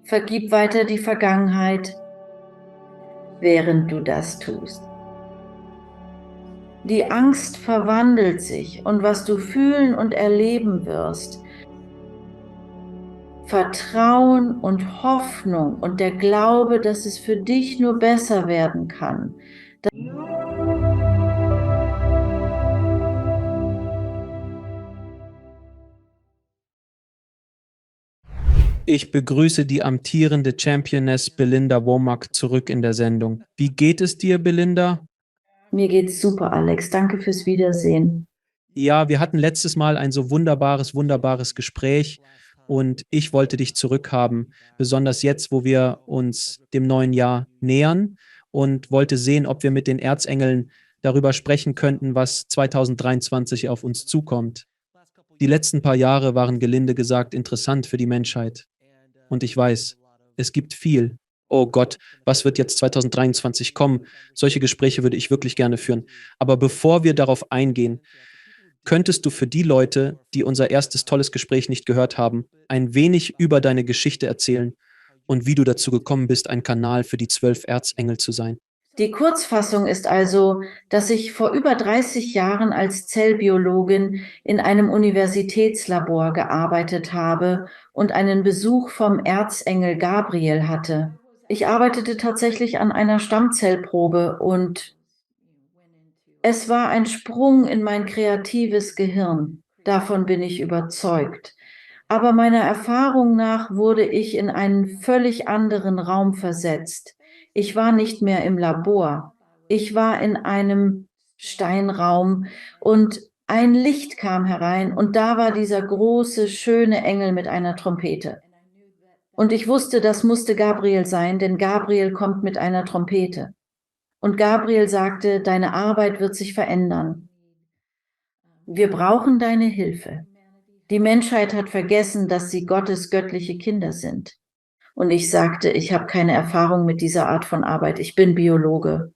Vergib weiter die Vergangenheit, während du das tust. Die Angst verwandelt sich und was du fühlen und erleben wirst, Vertrauen und Hoffnung und der Glaube, dass es für dich nur besser werden kann. Ich begrüße die amtierende Championess Belinda Womack zurück in der Sendung. Wie geht es dir, Belinda? Mir geht's super, Alex. Danke fürs Wiedersehen. Ja, wir hatten letztes Mal ein so wunderbares Gespräch und ich wollte dich zurückhaben, besonders jetzt, wo wir uns dem neuen Jahr nähern und wollte sehen, ob wir mit den Erzengeln darüber sprechen könnten, was 2023 auf uns zukommt. Die letzten paar Jahre waren gelinde gesagt interessant für die Menschheit. Und ich weiß, es gibt viel. Oh Gott, was wird jetzt 2023 kommen? Solche Gespräche würde ich wirklich gerne führen. Aber bevor wir darauf eingehen, könntest du für die Leute, die unser erstes tolles Gespräch nicht gehört haben, ein wenig über deine Geschichte erzählen und wie du dazu gekommen bist, ein Kanal für die 12 Erzengel zu sein? Die Kurzfassung ist also, dass ich vor über 30 Jahren als Zellbiologin in einem Universitätslabor gearbeitet habe und einen Besuch vom Erzengel Gabriel hatte. Ich arbeitete tatsächlich an einer Stammzellprobe und es war ein Sprung in mein kreatives Gehirn. Davon bin ich überzeugt. Aber meiner Erfahrung nach wurde ich in einen völlig anderen Raum versetzt. Ich war nicht mehr im Labor. Ich war in einem Steinraum und ein Licht kam herein und da war dieser große, schöne Engel mit einer Trompete. Und ich wusste, das musste Gabriel sein, denn Gabriel kommt mit einer Trompete. Und Gabriel sagte, deine Arbeit wird sich verändern. Wir brauchen deine Hilfe. Die Menschheit hat vergessen, dass sie Gottes göttliche Kinder sind. Und ich sagte, ich habe keine Erfahrung mit dieser Art von Arbeit. Ich bin Biologe.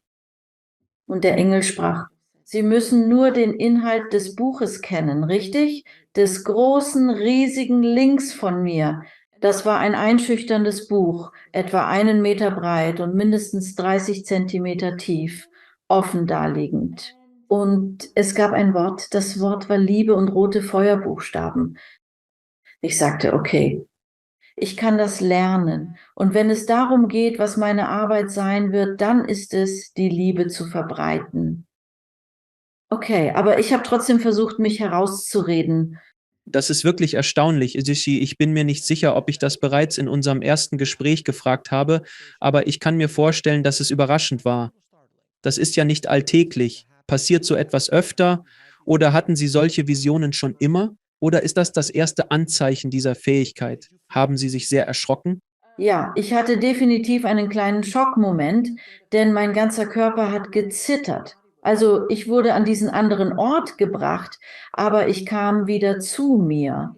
Und der Engel sprach, Sie müssen nur den Inhalt des Buches kennen, richtig? Des großen, riesigen Links von mir. Das war ein einschüchterndes Buch, etwa 1 Meter breit und mindestens 30 Zentimeter tief, offen daliegend. Und es gab ein Wort, das Wort war Liebe und rote Feuerbuchstaben. Ich sagte, okay, ich kann das lernen. Und wenn es darum geht, was meine Arbeit sein wird, dann ist es, die Liebe zu verbreiten. Okay, aber ich habe trotzdem versucht, mich herauszureden. Das ist wirklich erstaunlich, Isishi. Ich bin mir nicht sicher, ob ich das bereits in unserem ersten Gespräch gefragt habe, aber ich kann mir vorstellen, dass es überraschend war. Das ist ja nicht alltäglich. Passiert so etwas öfter? Oder hatten Sie solche Visionen schon immer? Oder ist das das erste Anzeichen dieser Fähigkeit? Haben Sie sich sehr erschrocken? Ja, ich hatte definitiv einen kleinen Schockmoment, denn mein ganzer Körper hat gezittert. Also ich wurde an diesen anderen Ort gebracht, aber ich kam wieder zu mir.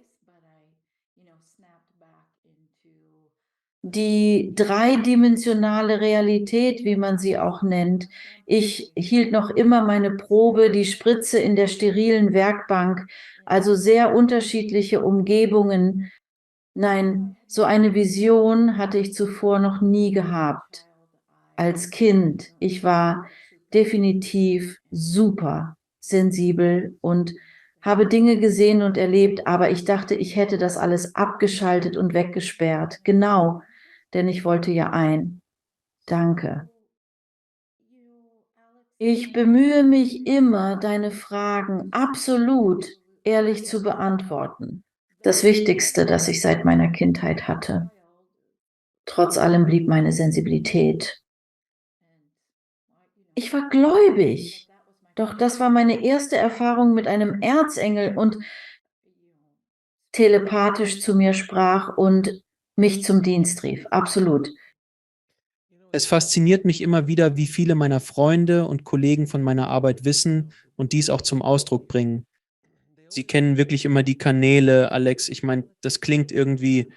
Die dreidimensionale Realität, wie man sie auch nennt. Ich hielt noch immer meine Probe, die Spritze in der sterilen Werkbank, also sehr unterschiedliche Umgebungen. Nein, so eine Vision hatte ich zuvor noch nie gehabt. Als Kind, ich war definitiv super sensibel und habe Dinge gesehen und erlebt, aber ich dachte, ich hätte das alles abgeschaltet und weggesperrt. Genau, denn ich wollte ja ein. Danke. Ich bemühe mich immer, deine Fragen absolut ehrlich zu beantworten. Das Wichtigste, das ich seit meiner Kindheit hatte. Trotz allem blieb meine Sensibilität. Ich war gläubig, doch das war meine erste Erfahrung mit einem Erzengel und telepathisch zu mir sprach und mich zum Dienst rief. Absolut. Es fasziniert mich immer wieder, wie viele meiner Freunde und Kollegen von meiner Arbeit wissen und dies auch zum Ausdruck bringen. Sie kennen wirklich immer die Kanäle, Alex. Ich meine, das klingt irgendwie.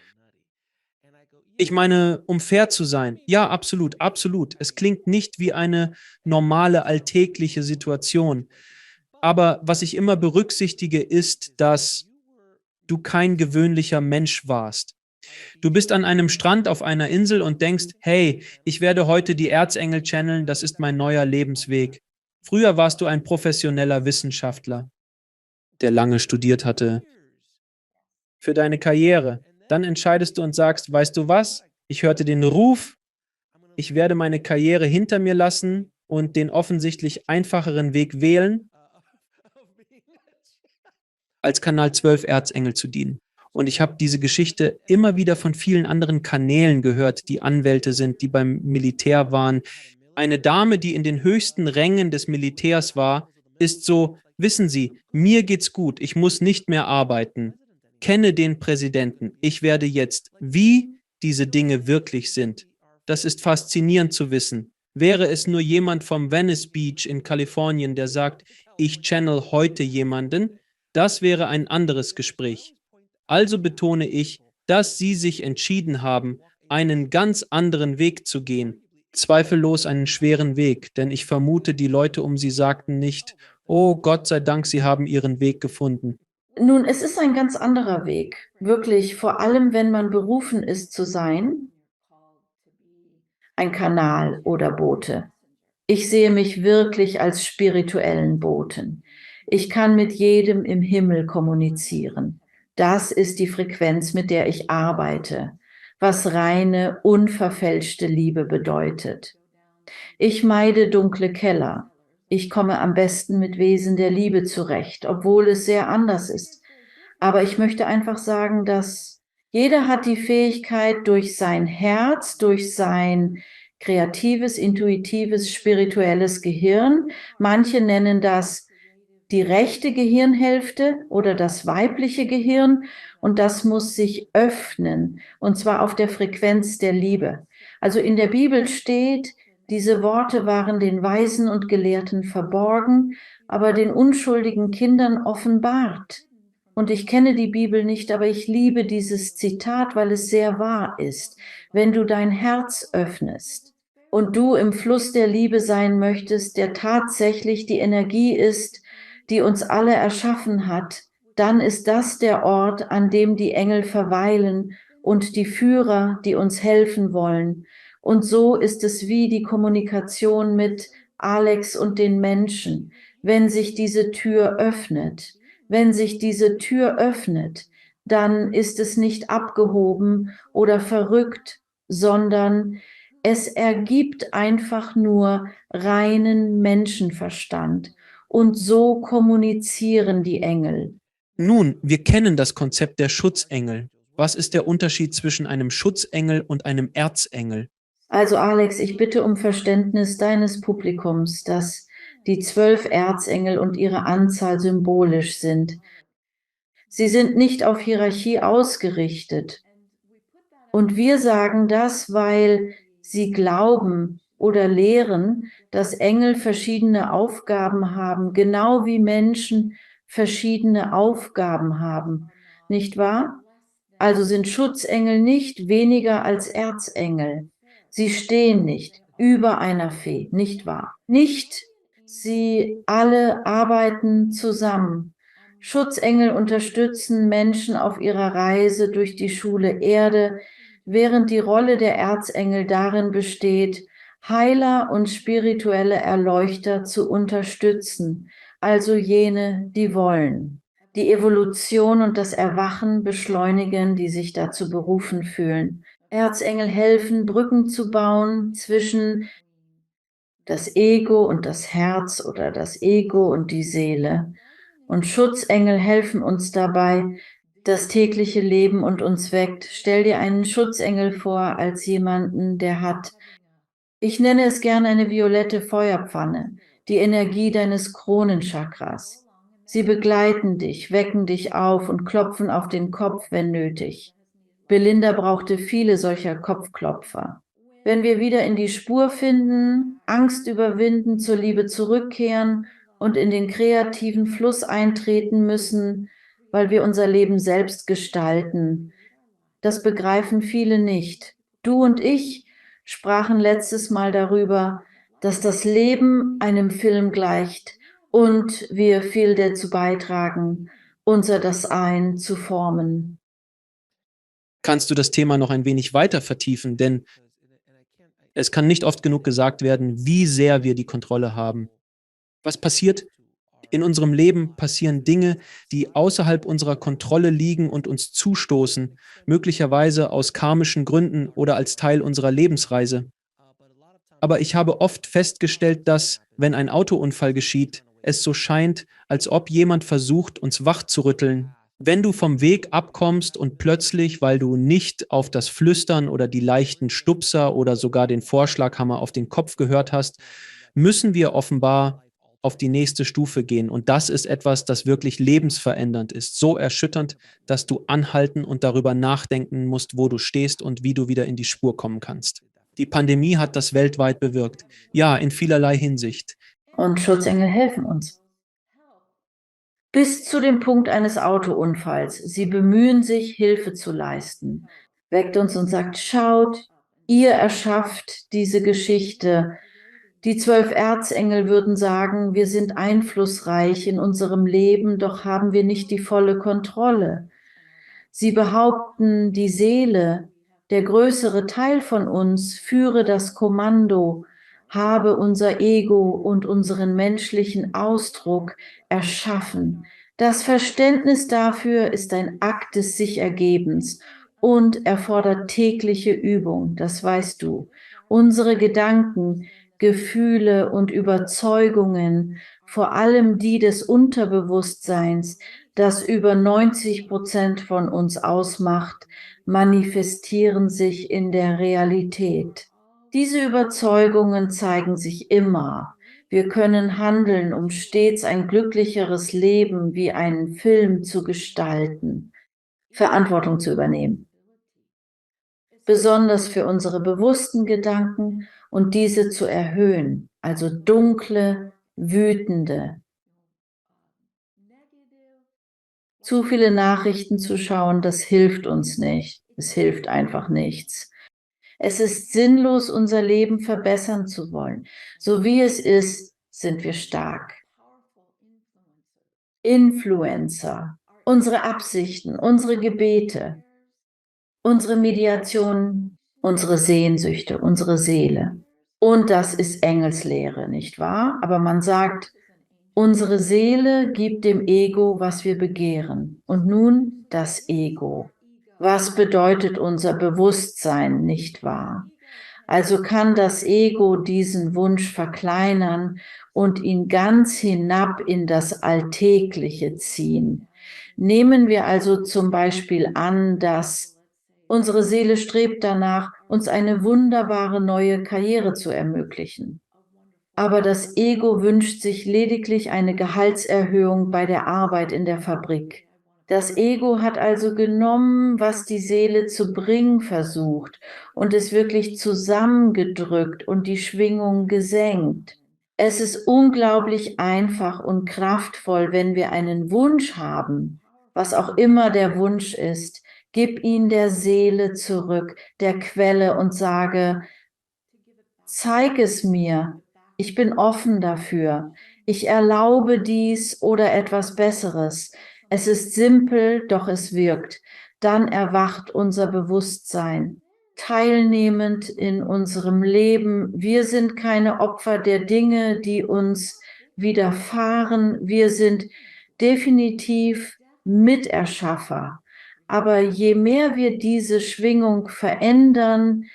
Ich meine, um fair zu sein, ja, absolut, absolut. Es klingt nicht wie eine normale, alltägliche Situation. Aber was ich immer berücksichtige, ist, dass du kein gewöhnlicher Mensch warst. Du bist an einem Strand auf einer Insel und denkst, hey, ich werde heute die Erzengel channeln, das ist mein neuer Lebensweg. Früher warst du ein professioneller Wissenschaftler, der lange studiert hatte für deine Karriere. Dann entscheidest du und sagst, weißt du was? Ich hörte den Ruf, ich werde meine Karriere hinter mir lassen und den offensichtlich einfacheren Weg wählen, als Kanal 12 Erzengel zu dienen. Und ich habe diese Geschichte immer wieder von vielen anderen Kanälen gehört, die Anwälte sind, die beim Militär waren. Eine Dame, die in den höchsten Rängen des Militärs war, ist so, wissen Sie, mir geht's gut, ich muss nicht mehr arbeiten. Kenne den Präsidenten. Ich werde jetzt, wie diese Dinge wirklich sind. Das ist faszinierend zu wissen. Wäre es nur jemand vom Venice Beach in Kalifornien, der sagt, ich channel heute jemanden, das wäre ein anderes Gespräch. Also betone ich, dass Sie sich entschieden haben, einen ganz anderen Weg zu gehen. Zweifellos einen schweren Weg, denn ich vermute, die Leute um Sie sagten nicht, oh Gott sei Dank, Sie haben Ihren Weg gefunden. Nun, es ist ein ganz anderer Weg, wirklich, vor allem wenn man berufen ist zu sein, ein Kanal oder Bote. Ich sehe mich wirklich als spirituellen Boten. Ich kann mit jedem im Himmel kommunizieren. Das ist die Frequenz, mit der ich arbeite, was reine, unverfälschte Liebe bedeutet. Ich meide dunkle Keller. Ich komme am besten mit Wesen der Liebe zurecht, obwohl es sehr anders ist. Aber ich möchte einfach sagen, dass jeder hat die Fähigkeit, durch sein Herz, durch sein kreatives, intuitives, spirituelles Gehirn, manche nennen das die rechte Gehirnhälfte oder das weibliche Gehirn, und das muss sich öffnen, und zwar auf der Frequenz der Liebe. Also in der Bibel steht, diese Worte waren den Weisen und Gelehrten verborgen, aber den unschuldigen Kindern offenbart. Und ich kenne die Bibel nicht, aber ich liebe dieses Zitat, weil es sehr wahr ist. Wenn du dein Herz öffnest und du im Fluss der Liebe sein möchtest, der tatsächlich die Energie ist, die uns alle erschaffen hat, dann ist das der Ort, an dem die Engel verweilen und die Führer, die uns helfen wollen. Und so ist es wie die Kommunikation mit Alex und den Menschen, wenn sich diese Tür öffnet. Wenn sich diese Tür öffnet, dann ist es nicht abgehoben oder verrückt, sondern es ergibt einfach nur reinen Menschenverstand. Und so kommunizieren die Engel. Nun, wir kennen das Konzept der Schutzengel. Was ist der Unterschied zwischen einem Schutzengel und einem Erzengel? Also Alex, ich bitte um Verständnis deines Publikums, dass die 12 Erzengel und ihre Anzahl symbolisch sind. Sie sind nicht auf Hierarchie ausgerichtet. Und wir sagen das, weil sie glauben oder lehren, dass Engel verschiedene Aufgaben haben, genau wie Menschen verschiedene Aufgaben haben. Nicht wahr? Also sind Schutzengel nicht weniger als Erzengel. Sie stehen nicht über einer Fee, nicht wahr? Nicht, sie alle arbeiten zusammen. Schutzengel unterstützen Menschen auf ihrer Reise durch die Schule Erde, während die Rolle der Erzengel darin besteht, Heiler und spirituelle Erleuchter zu unterstützen, also jene, die wollen. Die Evolution und das Erwachen beschleunigen, die sich dazu berufen fühlen. Erzengel helfen, Brücken zu bauen zwischen das Ego und das Herz oder das Ego und die Seele. Und Schutzengel helfen uns dabei, das tägliche Leben und uns weckt. Stell dir einen Schutzengel vor als jemanden, der hat, ich nenne es gerne eine violette Feuerpfanne, die Energie deines Kronenchakras. Sie begleiten dich, wecken dich auf und klopfen auf den Kopf, wenn nötig. Belinda brauchte viele solcher Kopfklopfer. Wenn wir wieder in die Spur finden, Angst überwinden, zur Liebe zurückkehren und in den kreativen Fluss eintreten müssen, weil wir unser Leben selbst gestalten, das begreifen viele nicht. Du und ich sprachen letztes Mal darüber, dass das Leben einem Film gleicht und wir viel dazu beitragen, unser Dasein zu formen. kannst du das Thema noch ein wenig weiter vertiefen, denn es kann nicht oft genug gesagt werden, wie sehr wir die Kontrolle haben. Was passiert? In unserem Leben passieren Dinge, die außerhalb unserer Kontrolle liegen und uns zustoßen, möglicherweise aus karmischen Gründen oder als Teil unserer Lebensreise. Aber ich habe oft festgestellt, dass, wenn ein Autounfall geschieht, es so scheint, als ob jemand versucht, uns wach zu rütteln. Wenn du vom Weg abkommst und plötzlich, weil du nicht auf das Flüstern oder die leichten Stupser oder sogar den Vorschlaghammer auf den Kopf gehört hast, müssen wir offenbar auf die nächste Stufe gehen. Und das ist etwas, das wirklich lebensverändernd ist. So erschütternd, dass du anhalten und darüber nachdenken musst, wo du stehst und wie du wieder in die Spur kommen kannst. Die Pandemie hat das weltweit bewirkt. Ja, in vielerlei Hinsicht. Und Schutzengel helfen uns. Bis zu dem Punkt eines Autounfalls. Sie bemühen sich, Hilfe zu leisten. Weckt uns und sagt, schaut, ihr erschafft diese Geschichte. Die 12 Erzengel würden sagen, wir sind einflussreich in unserem Leben, doch haben wir nicht die volle Kontrolle. Sie behaupten, die Seele, der größere Teil von uns, führe das Kommando, habe unser Ego und unseren menschlichen Ausdruck erschaffen. Das Verständnis dafür ist ein Akt des Sich-Ergebens und erfordert tägliche Übung, das weißt du. Unsere Gedanken, Gefühle und Überzeugungen, vor allem die des Unterbewusstseins, das über 90% von uns ausmacht, manifestieren sich in der Realität. Diese Überzeugungen zeigen sich immer. Wir können handeln, um stets ein glücklicheres Leben wie einen Film zu gestalten, Verantwortung zu übernehmen. Besonders für unsere bewussten Gedanken und diese zu erhöhen, also dunkle, wütende. Zu viele Nachrichten zu schauen, das hilft uns nicht. Es hilft einfach nichts. Es ist sinnlos, unser Leben verbessern zu wollen. So wie es ist, sind wir stark. Influencer, unsere Absichten, unsere Gebete, unsere Mediation, unsere Sehnsüchte, unsere Seele. Und das ist Engelslehre, nicht wahr? Aber man sagt, unsere Seele gibt dem Ego, was wir begehren. Und nun das Ego. Was bedeutet unser Bewusstsein, nicht wahr? Also kann das Ego diesen Wunsch verkleinern und ihn ganz hinab in das Alltägliche ziehen. Nehmen wir also zum Beispiel an, dass unsere Seele strebt danach, uns eine wunderbare neue Karriere zu ermöglichen. Aber das Ego wünscht sich lediglich eine Gehaltserhöhung bei der Arbeit in der Fabrik. Das Ego hat also genommen, was die Seele zu bringen versucht und es wirklich zusammengedrückt und die Schwingung gesenkt. Es ist unglaublich einfach und kraftvoll, wenn wir einen Wunsch haben, was auch immer der Wunsch ist, gib ihn der Seele zurück, der Quelle und sage, zeig es mir, ich bin offen dafür, ich erlaube dies oder etwas Besseres. Es ist simpel, doch es wirkt. Dann erwacht unser Bewusstsein, teilnehmend in unserem Leben. Wir sind keine Opfer der Dinge, die uns widerfahren. Wir sind definitiv Miterschaffer. Aber je mehr wir diese Schwingung verändern,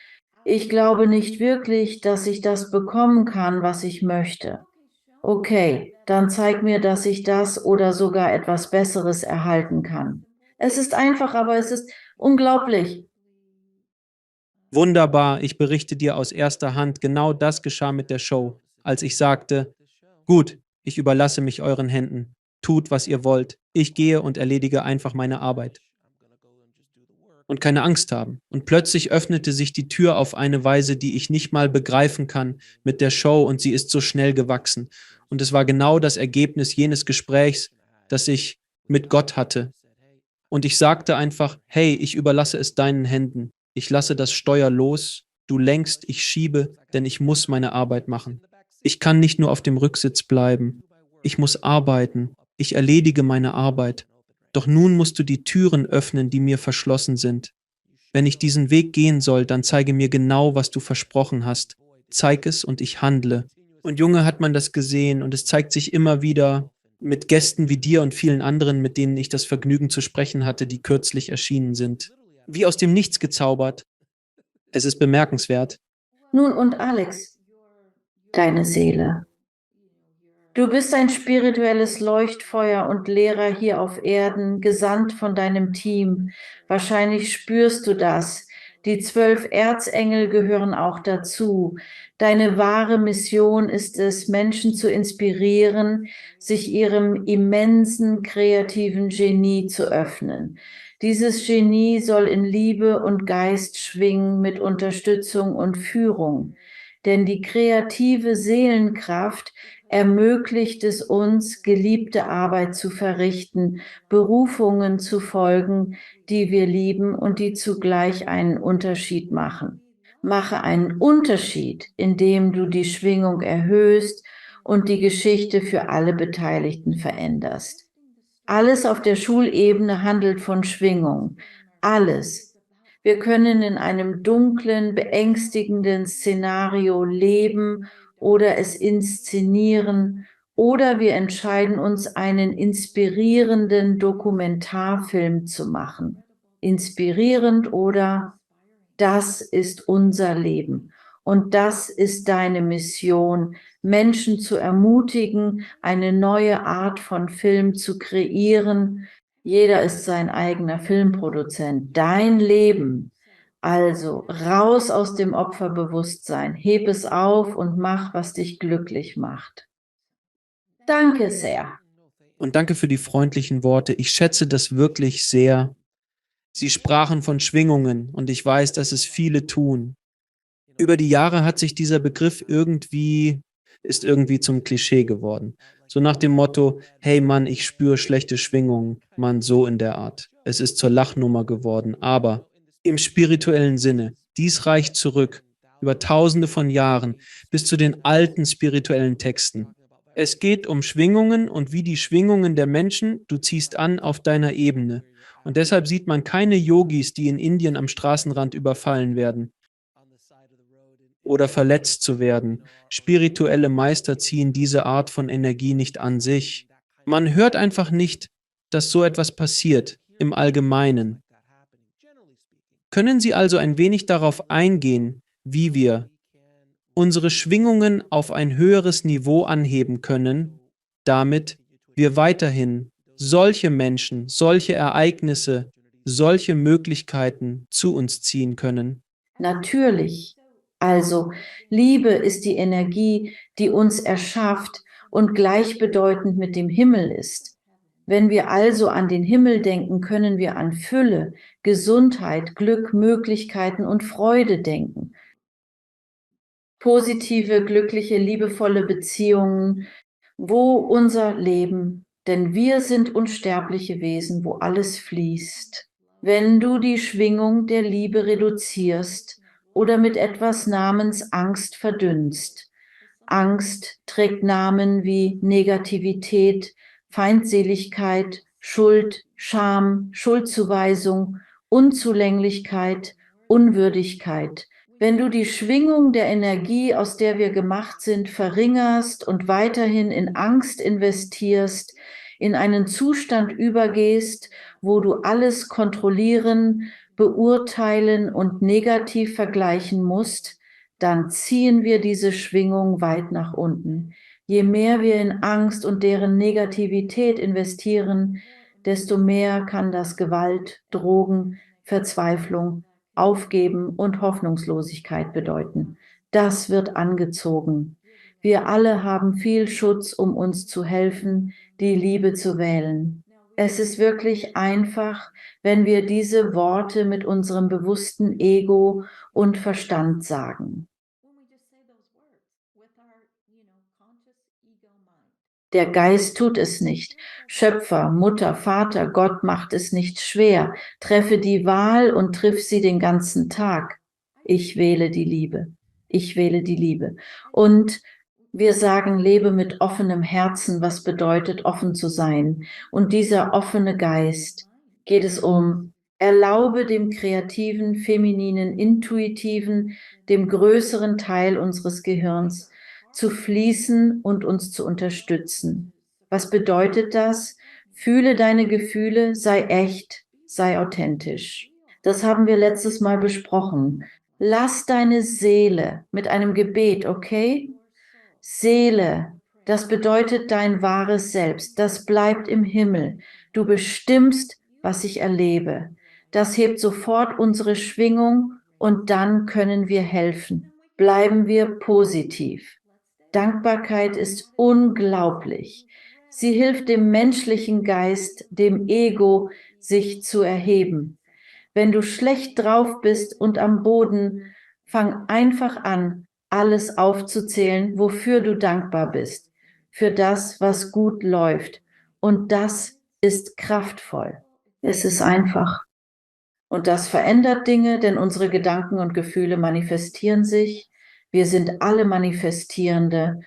ich glaube nicht wirklich, dass ich das bekommen kann, was ich möchte. Okay, dann zeig mir, dass ich das oder sogar etwas Besseres erhalten kann. Es ist einfach, aber es ist unglaublich. Wunderbar, ich berichte dir aus erster Hand, genau das geschah mit der Show, als ich sagte, gut, ich überlasse mich euren Händen, tut, was ihr wollt, ich gehe und erledige einfach meine Arbeit. Und keine Angst haben. Und plötzlich öffnete sich die Tür auf eine Weise, die ich nicht mal begreifen kann mit der Show und sie ist so schnell gewachsen. Und es war genau das Ergebnis jenes Gesprächs, das ich mit Gott hatte. Und ich sagte einfach, hey, ich überlasse es deinen Händen. Ich lasse das Steuer los, du lenkst, ich schiebe, denn ich muss meine Arbeit machen. Ich kann nicht nur auf dem Rücksitz bleiben. Ich muss arbeiten. Ich erledige meine Arbeit. Doch nun musst du die Türen öffnen, die mir verschlossen sind. Wenn ich diesen Weg gehen soll, dann zeige mir genau, was du versprochen hast. Zeig es und ich handle. Und Junge, hat man das gesehen und es zeigt sich immer wieder mit Gästen wie dir und vielen anderen, mit denen ich das Vergnügen zu sprechen hatte, die kürzlich erschienen sind. Wie aus dem Nichts gezaubert. Es ist bemerkenswert. Nun und Alex, deine Seele. Du bist ein spirituelles Leuchtfeuer und Lehrer hier auf Erden, gesandt von deinem Team. Wahrscheinlich spürst du das. Die 12 Erzengel gehören auch dazu. Deine wahre Mission ist es, Menschen zu inspirieren, sich ihrem immensen kreativen Genie zu öffnen. Dieses Genie soll in Liebe und Geist schwingen mit Unterstützung und Führung. Denn die kreative Seelenkraft ermöglicht es uns, geliebte Arbeit zu verrichten, Berufungen zu folgen, die wir lieben und die zugleich einen Unterschied machen. Mache einen Unterschied, indem du die Schwingung erhöhst und die Geschichte für alle Beteiligten veränderst. Alles auf der Schulebene handelt von Schwingung. Alles. Wir können in einem dunklen, beängstigenden Szenario leben oder es inszenieren, oder wir entscheiden uns, einen inspirierenden Dokumentarfilm zu machen. Inspirierend oder das ist unser Leben. Und das ist deine Mission, Menschen zu ermutigen, eine neue Art von Film zu kreieren. Jeder ist sein eigener Filmproduzent. Dein Leben. Also raus aus dem Opferbewusstsein, heb es auf und mach, was dich glücklich macht. Danke sehr. Und danke für die freundlichen Worte. Ich schätze das wirklich sehr. Sie sprachen von Schwingungen und ich weiß, dass es viele tun. Über die Jahre hat sich dieser Begriff ist irgendwie zum Klischee geworden. So nach dem Motto, hey Mann, ich spüre schlechte Schwingungen, Mann, so in der Art. Es ist zur Lachnummer geworden, aber im spirituellen Sinne, dies reicht zurück, über tausende von Jahren, bis zu den alten spirituellen Texten. Es geht um Schwingungen und wie die Schwingungen der Menschen, du ziehst an auf deiner Ebene. Und deshalb sieht man keine Yogis, die in Indien am Straßenrand überfallen werden oder verletzt zu werden. Spirituelle Meister ziehen diese Art von Energie nicht an sich. Man hört einfach nicht, dass so etwas passiert im Allgemeinen. Können Sie also ein wenig darauf eingehen, wie wir unsere Schwingungen auf ein höheres Niveau anheben können, damit wir weiterhin solche Menschen, solche Ereignisse, solche Möglichkeiten zu uns ziehen können? Natürlich. Also, Liebe ist die Energie, die uns erschafft und gleichbedeutend mit dem Himmel ist. Wenn wir also an den Himmel denken, können wir an Fülle, Gesundheit, Glück, Möglichkeiten und Freude denken. Positive, glückliche, liebevolle Beziehungen, wo unser Leben, denn wir sind unsterbliche Wesen, wo alles fließt. Wenn du die Schwingung der Liebe reduzierst oder mit etwas namens Angst verdünnst. Angst trägt Namen wie Negativität, Feindseligkeit, Schuld, Scham, Schuldzuweisung, Unzulänglichkeit, Unwürdigkeit. Wenn du die Schwingung der Energie, aus der wir gemacht sind, verringerst und weiterhin in Angst investierst, in einen Zustand übergehst, wo du alles kontrollieren, beurteilen und negativ vergleichen musst, dann ziehen wir diese Schwingung weit nach unten. Je mehr wir in Angst und deren Negativität investieren, desto mehr kann das Gewalt, Drogen, Verzweiflung, Aufgeben und Hoffnungslosigkeit bedeuten. Das wird angezogen. Wir alle haben viel Schutz, um uns zu helfen, die Liebe zu wählen. Es ist wirklich einfach, wenn wir diese Worte mit unserem bewussten Ego und Verstand sagen. Der Geist tut es nicht. Schöpfer, Mutter, Vater, Gott macht es nicht schwer. Treffe die Wahl und triff sie den ganzen Tag. Ich wähle die Liebe. Ich wähle die Liebe. Und wir sagen, lebe mit offenem Herzen, was bedeutet, offen zu sein. Und dieser offene Geist, geht es um Erlaube dem kreativen, femininen, intuitiven, dem größeren Teil unseres Gehirns zu fließen und uns zu unterstützen. Was bedeutet das? Fühle deine Gefühle, sei echt, sei authentisch. Das haben wir letztes Mal besprochen. Lass deine Seele mit einem Gebet, okay? Seele, das bedeutet dein wahres Selbst, das bleibt im Himmel. Du bestimmst, was ich erlebe. Das hebt sofort unsere Schwingung und dann können wir helfen. Bleiben wir positiv. Dankbarkeit ist unglaublich. Sie hilft dem menschlichen Geist, dem Ego, sich zu erheben. Wenn du schlecht drauf bist und am Boden, fang einfach an, alles aufzuzählen, wofür du dankbar bist, für das, was gut läuft. Und das ist kraftvoll. Es ist einfach. Und das verändert Dinge, denn unsere Gedanken und Gefühle manifestieren sich. Wir sind alle Manifestierende.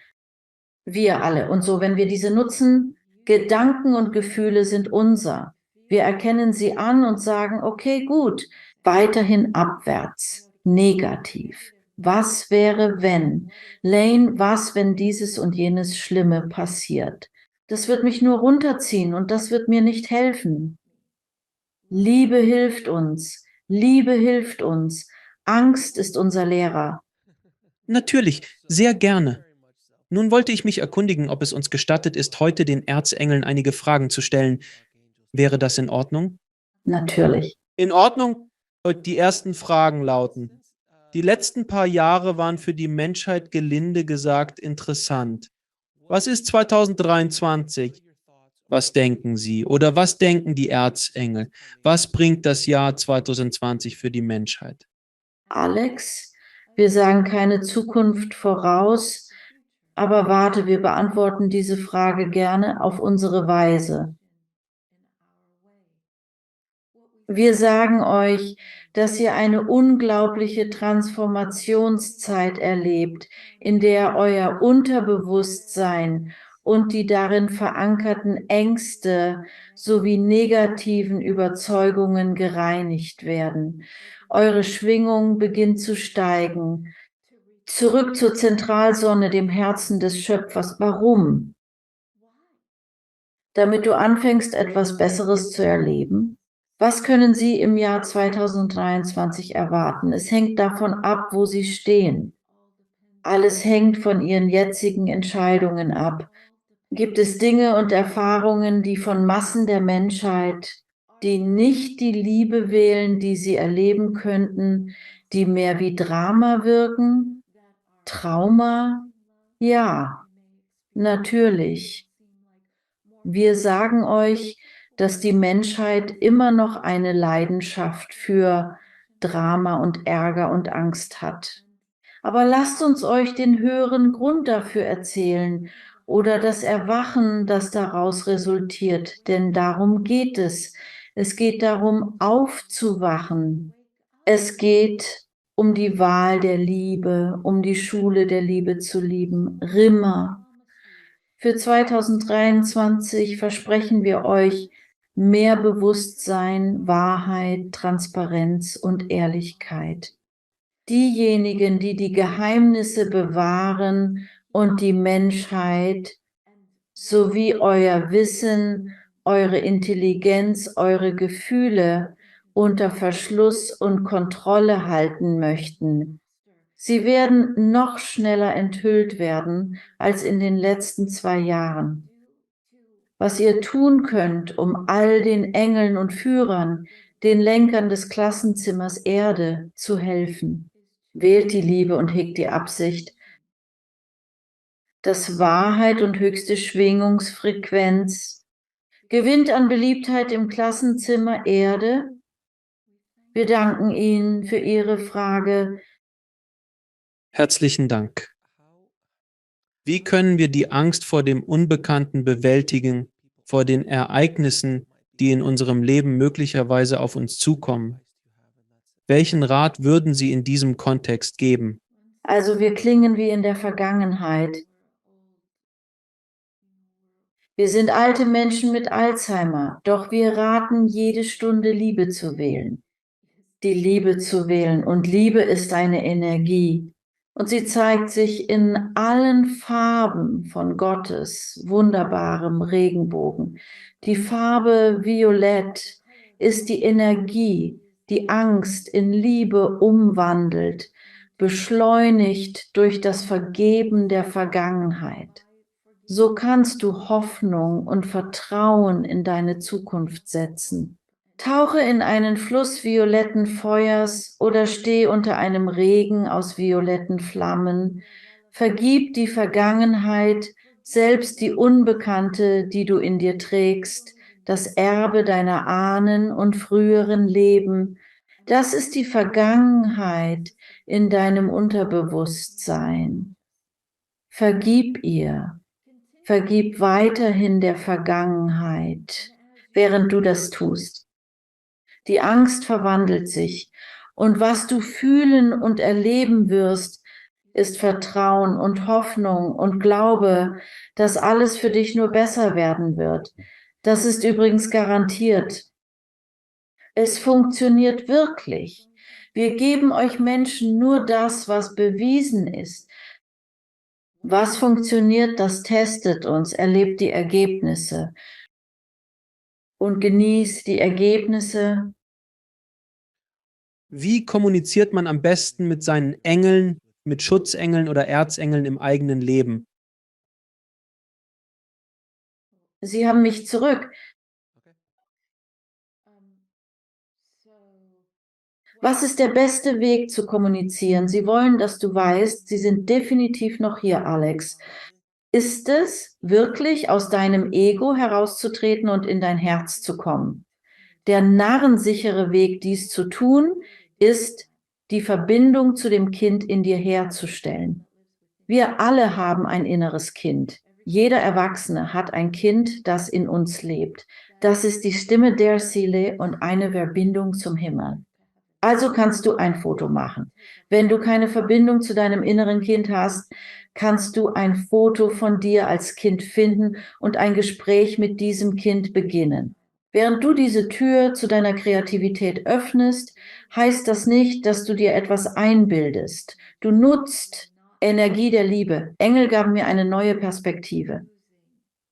Wir alle. Und so, wenn wir diese nutzen, Gedanken und Gefühle sind unser. Wir erkennen sie an und sagen, okay, gut, weiterhin abwärts, negativ. Was wäre, wenn? Lane, was, wenn dieses und jenes Schlimme passiert? Das wird mich nur runterziehen und das wird mir nicht helfen. Liebe hilft uns. Liebe hilft uns. Angst ist unser Lehrer. Natürlich, sehr gerne. Nun wollte ich mich erkundigen, ob es uns gestattet ist, heute den Erzengeln einige Fragen zu stellen. Wäre das in Ordnung? Natürlich. In Ordnung. Die ersten Fragen lauten: Die letzten paar Jahre waren für die Menschheit gelinde gesagt interessant. Was ist 2023? Was denken Sie? Oder was denken die Erzengel? Was bringt das Jahr 2020 für die Menschheit? Alex, wir sagen keine Zukunft voraus, aber warte, wir beantworten diese Frage gerne auf unsere Weise. Wir sagen euch, dass ihr eine unglaubliche Transformationszeit erlebt, in der euer Unterbewusstsein und die darin verankerten Ängste sowie negativen Überzeugungen gereinigt werden. Eure Schwingung beginnt zu steigen. Zurück zur Zentralsonne, dem Herzen des Schöpfers. Warum? Damit du anfängst, etwas Besseres zu erleben? Was können Sie im Jahr 2023 erwarten? Es hängt davon ab, wo Sie stehen. Alles hängt von Ihren jetzigen Entscheidungen ab. Gibt es Dinge und Erfahrungen, die von Massen der Menschheit, die nicht die Liebe wählen, die sie erleben könnten, die mehr wie Drama wirken? Trauma? Ja, natürlich. Wir sagen euch, dass die Menschheit immer noch eine Leidenschaft für Drama und Ärger und Angst hat. Aber lasst uns euch den höheren Grund dafür erzählen oder das Erwachen, das daraus resultiert, denn darum geht es. Es geht darum, aufzuwachen. Es geht um die Wahl der Liebe, um die Schule der Liebe zu lieben. Rimmer. Für 2023 versprechen wir euch mehr Bewusstsein, Wahrheit, Transparenz und Ehrlichkeit. Diejenigen, die die Geheimnisse bewahren und die Menschheit sowie euer Wissen, eure Intelligenz, eure Gefühle unter Verschluss und Kontrolle halten möchten. Sie werden noch schneller enthüllt werden als in den letzten 2 Jahren. Was ihr tun könnt, um all den Engeln und Führern, den Lenkern des Klassenzimmers Erde zu helfen. Wählt die Liebe und hegt die Absicht, dass Wahrheit und höchste Schwingungsfrequenz gewinnt an Beliebtheit im Klassenzimmer Erde. Wir danken Ihnen für Ihre Frage. Herzlichen Dank. Wie können wir die Angst vor dem Unbekannten bewältigen, vor den Ereignissen, die in unserem Leben möglicherweise auf uns zukommen? Welchen Rat würden Sie in diesem Kontext geben? Also wir klingen wie in der Vergangenheit. Wir sind alte Menschen mit Alzheimer, doch wir raten, jede Stunde Liebe zu wählen. Die Liebe zu wählen. Und Liebe ist eine Energie. Und sie zeigt sich in allen Farben von Gottes wunderbarem Regenbogen. Die Farbe Violett ist die Energie, die Angst in Liebe umwandelt, beschleunigt durch das Vergeben der Vergangenheit. So kannst du Hoffnung und Vertrauen in deine Zukunft setzen. Tauche in einen Fluss violetten Feuers oder steh unter einem Regen aus violetten Flammen. Vergib die Vergangenheit, selbst die Unbekannte, die du in dir trägst, das Erbe deiner Ahnen und früheren Leben. Das ist die Vergangenheit in deinem Unterbewusstsein. Vergib ihr. Vergib weiterhin der Vergangenheit, während du das tust. Die Angst verwandelt sich und was du fühlen und erleben wirst, ist Vertrauen und Hoffnung und Glaube, dass alles für dich nur besser werden wird. Das ist übrigens garantiert. Es funktioniert wirklich. Wir geben euch Menschen nur das, was bewiesen ist. Was funktioniert, das testet uns, erlebt die Ergebnisse und genießt die Ergebnisse. Wie kommuniziert man am besten mit seinen Engeln, mit Schutzengeln oder Erzengeln im eigenen Leben? Sie haben mich zurück. Was ist der beste Weg zu kommunizieren? Sie wollen, dass du weißt, sie sind definitiv noch hier, Alex. Ist es wirklich aus deinem Ego herauszutreten und in dein Herz zu kommen? Der narrensichere Weg, dies zu tun, ist, die Verbindung zu dem Kind in dir herzustellen. Wir alle haben ein inneres Kind. Jeder Erwachsene hat ein Kind, das in uns lebt. Das ist die Stimme der Seele und eine Verbindung zum Himmel. Also kannst du ein Foto machen. Wenn du keine Verbindung zu deinem inneren Kind hast, kannst du ein Foto von dir als Kind finden und ein Gespräch mit diesem Kind beginnen. Während du diese Tür zu deiner Kreativität öffnest, heißt das nicht, dass du dir etwas einbildest. Du nutzt Energie der Liebe. Engel gaben mir eine neue Perspektive.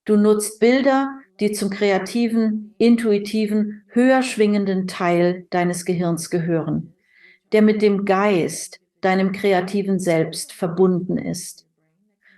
Du nutzt Bilder, die zum kreativen, intuitiven, höher schwingenden Teil deines Gehirns gehören, der mit dem Geist, deinem kreativen Selbst verbunden ist.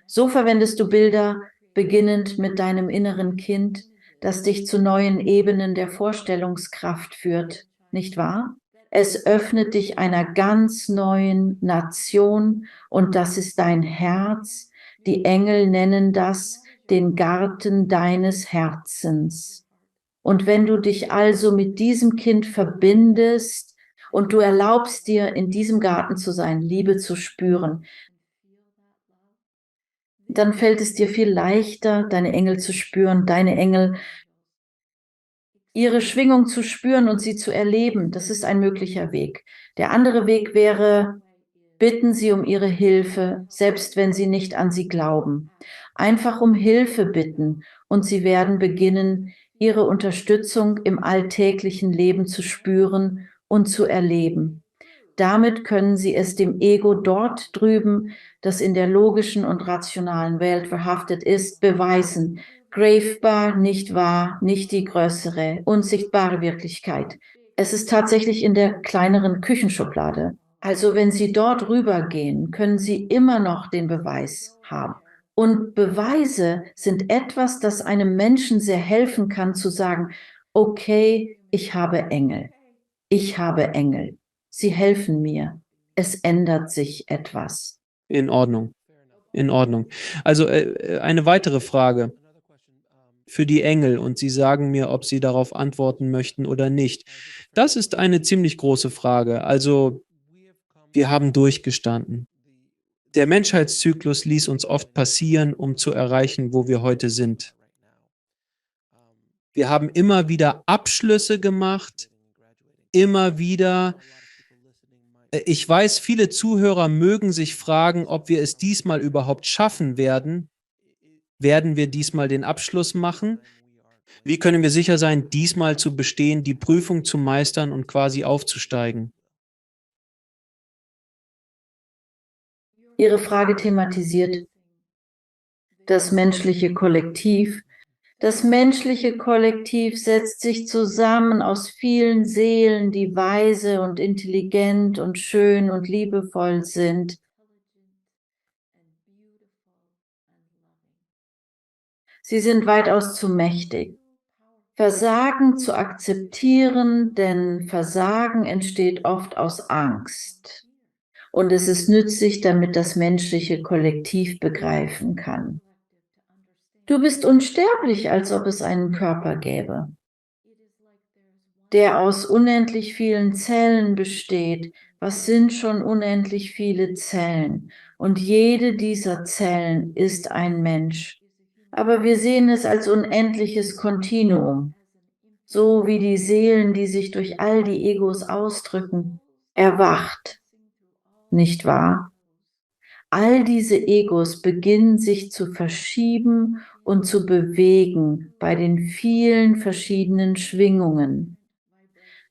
So verwendest du Bilder, beginnend mit deinem inneren Kind, das dich zu neuen Ebenen der Vorstellungskraft führt, nicht wahr? Es öffnet dich einer ganz neuen Nation und das ist dein Herz. Die Engel nennen das den Garten deines Herzens. Und wenn du dich also mit diesem Kind verbindest und du erlaubst dir, in diesem Garten zu sein, Liebe zu spüren, dann fällt es dir viel leichter, deine Engel zu spüren, deine Engel, ihre Schwingung zu spüren und sie zu erleben. Das ist ein möglicher Weg. Der andere Weg wäre, bitten Sie um Ihre Hilfe, selbst wenn Sie nicht an sie glauben. Einfach um Hilfe bitten und Sie werden beginnen, Ihre Unterstützung im alltäglichen Leben zu spüren und zu erleben. Damit können Sie es dem Ego dort drüben, das in der logischen und rationalen Welt verhaftet ist, beweisen. Greifbar, nicht wahr, nicht die größere, unsichtbare Wirklichkeit. Es ist tatsächlich in der kleineren Küchenschublade. Also wenn Sie dort rübergehen, können Sie immer noch den Beweis haben. Und Beweise sind etwas, das einem Menschen sehr helfen kann, zu sagen, okay, ich habe Engel. Ich habe Engel. Sie helfen mir. Es ändert sich etwas. In Ordnung, in Ordnung. Also eine weitere Frage für die Engel und Sie sagen mir, ob Sie darauf antworten möchten oder nicht. Das ist eine ziemlich große Frage. Also wir haben durchgestanden. Der Menschheitszyklus ließ uns oft passieren, um zu erreichen, wo wir heute sind. Wir haben immer wieder Abschlüsse gemacht, immer wieder. Ich weiß, viele Zuhörer mögen sich fragen, ob wir es diesmal überhaupt schaffen werden. werden wir diesmal den Abschluss machen? Wie können wir sicher sein, diesmal zu bestehen, die Prüfung zu meistern und quasi aufzusteigen? Ihre Frage thematisiert das menschliche Kollektiv. Das menschliche Kollektiv setzt sich zusammen aus vielen Seelen, die weise und intelligent und schön und liebevoll sind. Sie sind weitaus zu mächtig. Versagen zu akzeptieren, denn Versagen entsteht oft aus Angst. Und es ist nützlich, damit das menschliche Kollektiv begreifen kann. Du bist unsterblich, als ob es einen Körper gäbe, der aus unendlich vielen Zellen besteht. Was sind schon unendlich viele Zellen? Und jede dieser Zellen ist ein Mensch. Aber wir sehen es als unendliches Kontinuum, so wie die Seelen, die sich durch all die Egos ausdrücken, erwacht, nicht wahr? All diese Egos beginnen sich zu verschieben und zu bewegen bei den vielen verschiedenen Schwingungen.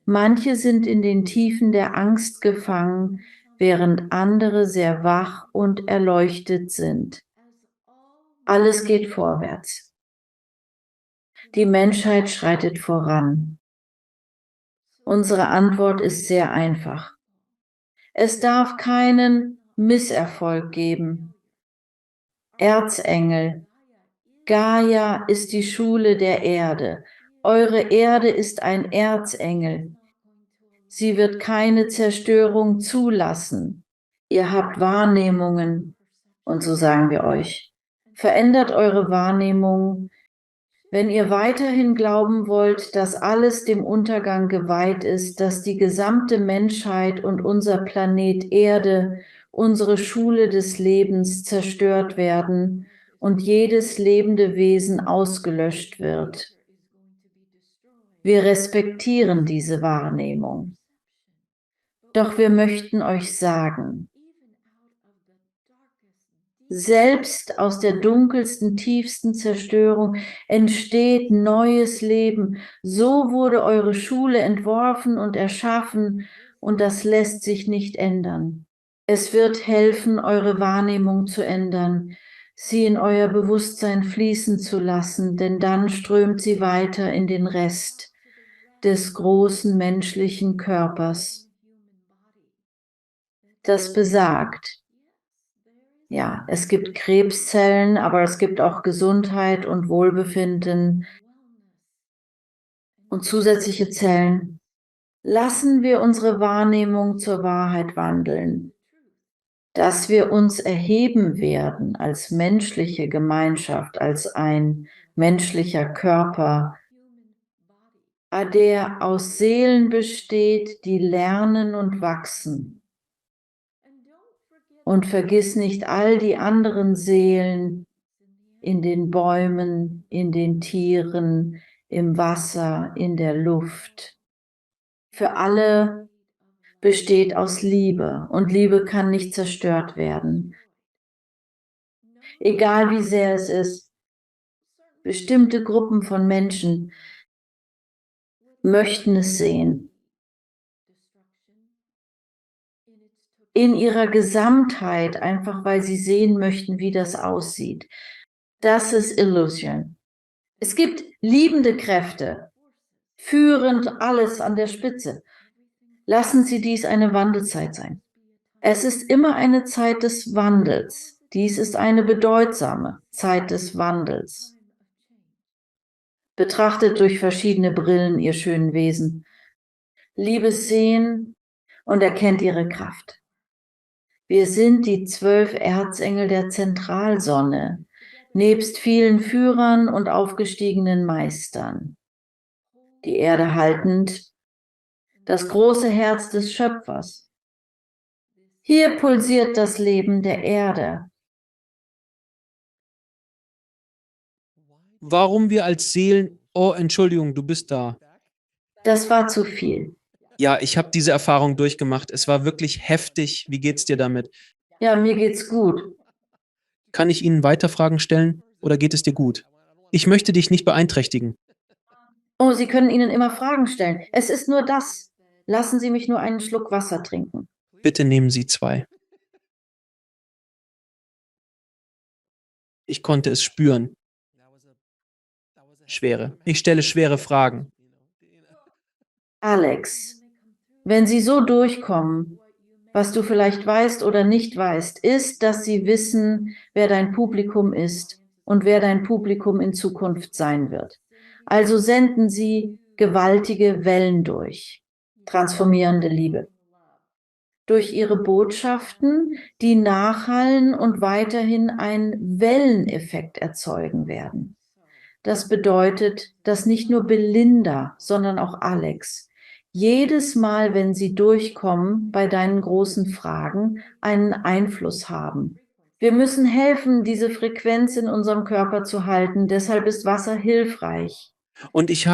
Manche sind in den Tiefen der Angst gefangen, während andere sehr wach und erleuchtet sind. Alles geht vorwärts. Die Menschheit schreitet voran. Unsere Antwort ist sehr einfach. Es darf keinen Misserfolg geben. Erzengel, Gaia ist die Schule der Erde. Eure Erde ist ein Erzengel. Sie wird keine Zerstörung zulassen. Ihr habt Wahrnehmungen, und so sagen wir euch. Verändert eure Wahrnehmung, wenn ihr weiterhin glauben wollt, dass alles dem Untergang geweiht ist, dass die gesamte Menschheit und unser Planet Erde, unsere Schule des Lebens, zerstört werden und jedes lebende Wesen ausgelöscht wird. Wir respektieren diese Wahrnehmung. Doch wir möchten euch sagen, selbst aus der dunkelsten, tiefsten Zerstörung entsteht neues Leben. So wurde eure Schule entworfen und erschaffen, und das lässt sich nicht ändern. Es wird helfen, eure Wahrnehmung zu ändern, sie in euer Bewusstsein fließen zu lassen, denn dann strömt sie weiter in den Rest des großen menschlichen Körpers. Das besagt, ja, es gibt Krebszellen, aber es gibt auch Gesundheit und Wohlbefinden und zusätzliche Zellen. Lassen wir unsere Wahrnehmung zur Wahrheit wandeln, dass wir uns erheben werden als menschliche Gemeinschaft, als ein menschlicher Körper, der aus Seelen besteht, die lernen und wachsen. Und vergiss nicht all die anderen Seelen in den Bäumen, in den Tieren, im Wasser, in der Luft. Für alle besteht aus Liebe und Liebe kann nicht zerstört werden. Egal wie sehr es ist, bestimmte Gruppen von Menschen möchten es sehen. In ihrer Gesamtheit, einfach weil sie sehen möchten, wie das aussieht. Das ist Illusion. Es gibt liebende Kräfte, führend alles an der Spitze. Lassen Sie dies eine Wandelzeit sein. Es ist immer eine Zeit des Wandels. Dies ist eine bedeutsame Zeit des Wandels. Betrachtet durch verschiedene Brillen ihr schönen Wesen. Liebes Sehen und erkennt ihre Kraft. Wir sind die 12 Erzengel der Zentralsonne, nebst vielen Führern und aufgestiegenen Meistern. Die Erde haltend, das große Herz des Schöpfers. Hier pulsiert das Leben der Erde. Warum wir als Seelen, oh, Entschuldigung, du bist da. Das war zu viel. Ja, ich habe diese Erfahrung durchgemacht. Es war wirklich heftig. Wie geht's dir damit? Ja, mir geht's gut. Kann ich Ihnen weiter Fragen stellen? oder geht es dir gut? Ich möchte dich nicht beeinträchtigen. Oh, Sie können ihnen immer Fragen stellen. Es ist nur das. Lassen Sie mich nur einen Schluck Wasser trinken. Bitte nehmen Sie 2. Ich konnte es spüren. Schwere. Ich stelle schwere Fragen. Alex, wenn Sie so durchkommen, was du vielleicht weißt oder nicht weißt, ist, dass Sie wissen, wer dein Publikum ist und wer dein Publikum in Zukunft sein wird. Also senden Sie gewaltige Wellen durch, transformierende Liebe. Durch Ihre Botschaften, die nachhallen und weiterhin einen Welleneffekt erzeugen werden. Das bedeutet, dass nicht nur Belinda, sondern auch Alex jedes Mal, wenn sie durchkommen bei deinen großen Fragen, einen Einfluss haben. Wir müssen helfen, diese Frequenz in unserem Körper zu halten. Deshalb ist Wasser hilfreich. Und ich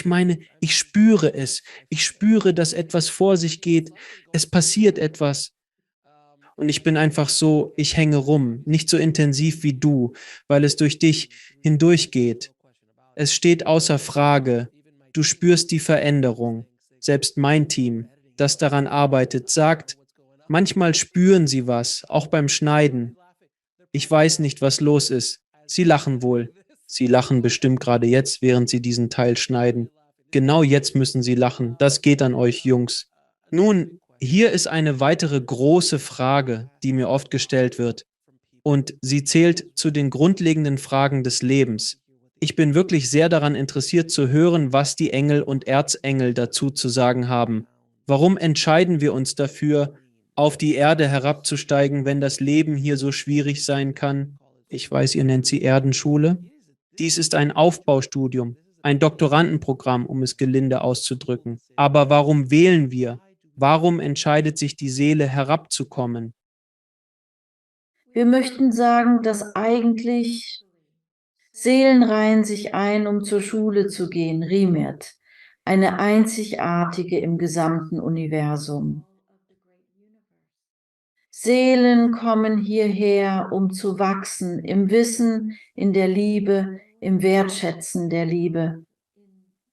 meine, ich spüre es. Ich spüre, dass etwas vor sich geht. Es passiert etwas. Und ich bin einfach so, ich hänge rum. Nicht so intensiv wie du, weil es durch dich hindurchgeht. Es steht außer Frage. Du spürst die Veränderung. Selbst mein Team, das daran arbeitet, sagt, manchmal spüren sie was, auch beim Schneiden. Ich weiß nicht, was los ist. Sie lachen wohl. Sie lachen bestimmt gerade jetzt, während sie diesen Teil schneiden. Genau jetzt müssen sie lachen. Das geht an euch, Jungs. Nun, hier ist eine weitere große Frage, die mir oft gestellt wird. Und sie zählt zu den grundlegenden Fragen des Lebens. Ich bin wirklich sehr daran interessiert zu hören, was die Engel und Erzengel dazu zu sagen haben. Warum entscheiden wir uns dafür, auf die Erde herabzusteigen, wenn das Leben hier so schwierig sein kann? Ich weiß, ihr nennt sie Erdenschule. Dies ist ein Aufbaustudium, ein Doktorandenprogramm, um es gelinde auszudrücken. Aber warum wählen wir? Warum entscheidet sich die Seele herabzukommen? Wir möchten sagen, dass eigentlich Seelen reihen sich ein, um zur Schule zu gehen, Rimet, eine einzigartige im gesamten Universum. Seelen kommen hierher, um zu wachsen, im Wissen, in der Liebe, im Wertschätzen der Liebe.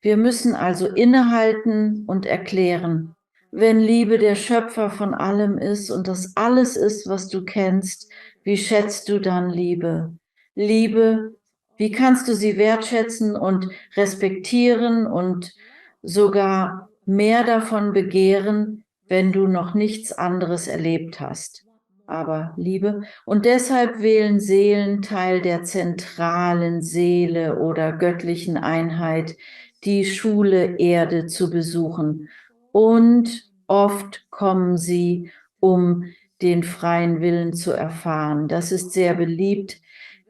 Wir müssen also innehalten und erklären, wenn Liebe der Schöpfer von allem ist und das alles ist, was du kennst, wie schätzt du dann Liebe? Liebe, wie kannst du sie wertschätzen und respektieren und sogar mehr davon begehren, wenn du noch nichts anderes erlebt hast? Aber Liebe. Und deshalb wählen Seelen Teil der zentralen Seele oder göttlichen Einheit, die Schule Erde zu besuchen. Und oft kommen sie, um den freien Willen zu erfahren. Das ist sehr beliebt,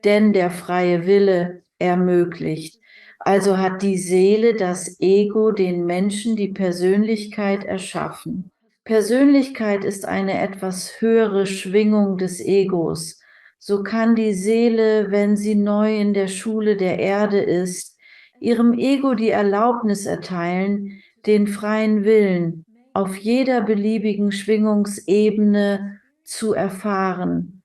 denn der freie Wille ermöglicht. Also hat die Seele, das Ego, den Menschen die Persönlichkeit erschaffen. Persönlichkeit ist eine etwas höhere Schwingung des Egos. So kann die Seele, wenn sie neu in der Schule der Erde ist, ihrem Ego die Erlaubnis erteilen, den freien Willen auf jeder beliebigen Schwingungsebene zu erfahren.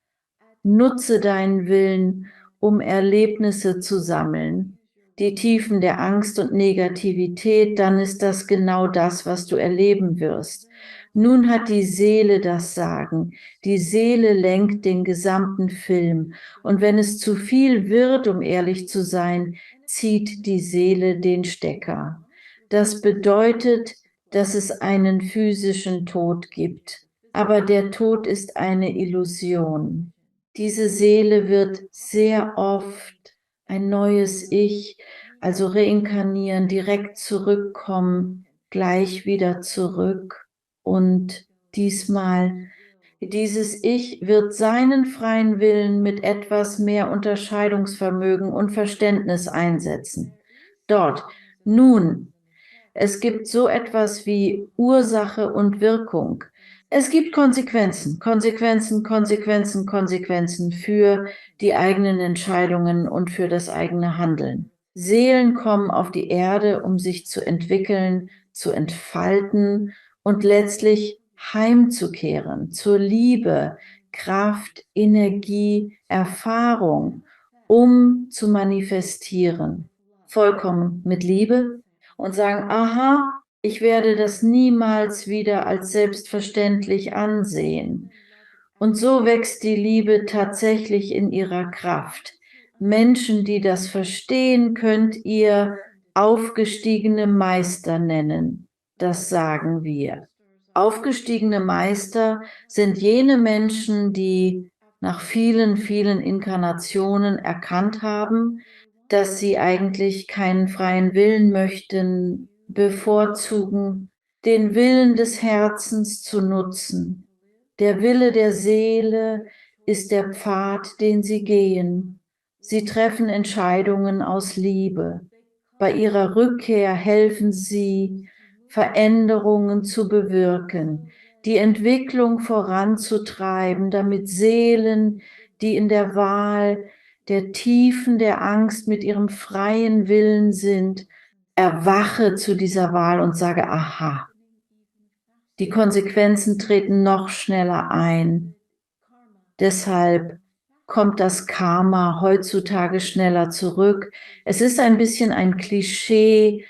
Nutze deinen Willen, um Erlebnisse zu sammeln. Die Tiefen der Angst und Negativität, dann ist das genau das, was du erleben wirst. Nun hat die Seele das Sagen. Die Seele lenkt den gesamten Film. Und wenn es zu viel wird, um ehrlich zu sein, zieht die Seele den Stecker. Das bedeutet, dass es einen physischen Tod gibt. Aber der Tod ist eine Illusion. Diese Seele wird sehr oft ein neues Ich, also reinkarnieren, direkt zurückkommen, gleich wieder zurück. Und diesmal, dieses Ich wird seinen freien Willen mit etwas mehr Unterscheidungsvermögen und Verständnis einsetzen. Dort. Nun, es gibt so etwas wie Ursache und Wirkung. Es gibt Konsequenzen, Konsequenzen, Konsequenzen, Konsequenzen für die eigenen Entscheidungen und für das eigene Handeln. Seelen kommen auf die Erde, um sich zu entwickeln, zu entfalten und letztlich heimzukehren zur Liebe, Kraft, Energie, Erfahrung um zu manifestieren. Vollkommen mit Liebe und sagen, aha, ich werde das niemals wieder als selbstverständlich ansehen. Und so wächst die Liebe tatsächlich in ihrer Kraft. Menschen, die das verstehen, könnt ihr aufgestiegene Meister nennen. Das sagen wir. Aufgestiegene Meister sind jene Menschen, die nach vielen, vielen Inkarnationen erkannt haben, dass sie eigentlich keinen freien Willen möchten, bevorzugen, den Willen des Herzens zu nutzen. Der Wille der Seele ist der Pfad, den sie gehen. Sie treffen Entscheidungen aus Liebe. Bei ihrer Rückkehr helfen sie, Veränderungen zu bewirken, die Entwicklung voranzutreiben, damit Seelen, die in der Wahl der Tiefen der Angst mit ihrem freien Willen sind, erwache zu dieser Wahl und sage, aha, die Konsequenzen treten noch schneller ein. Deshalb kommt das Karma heutzutage schneller zurück. Es ist ein bisschen ein Klischee,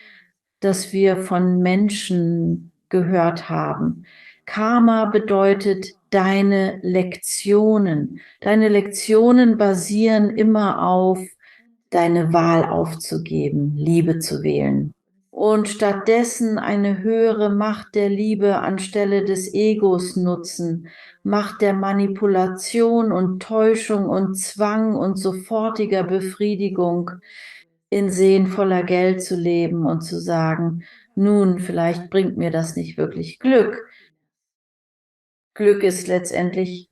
das wir von Menschen gehört haben. Karma bedeutet deine Lektionen. Deine Lektionen basieren immer auf deine Wahl aufzugeben, Liebe zu wählen. Und stattdessen eine höhere Macht der Liebe anstelle des Egos nutzen, Macht der Manipulation und Täuschung und Zwang und sofortiger Befriedigung, in Seen voller Geld zu leben und zu sagen, nun, vielleicht bringt mir das nicht wirklich Glück. Glück ist letztendlich,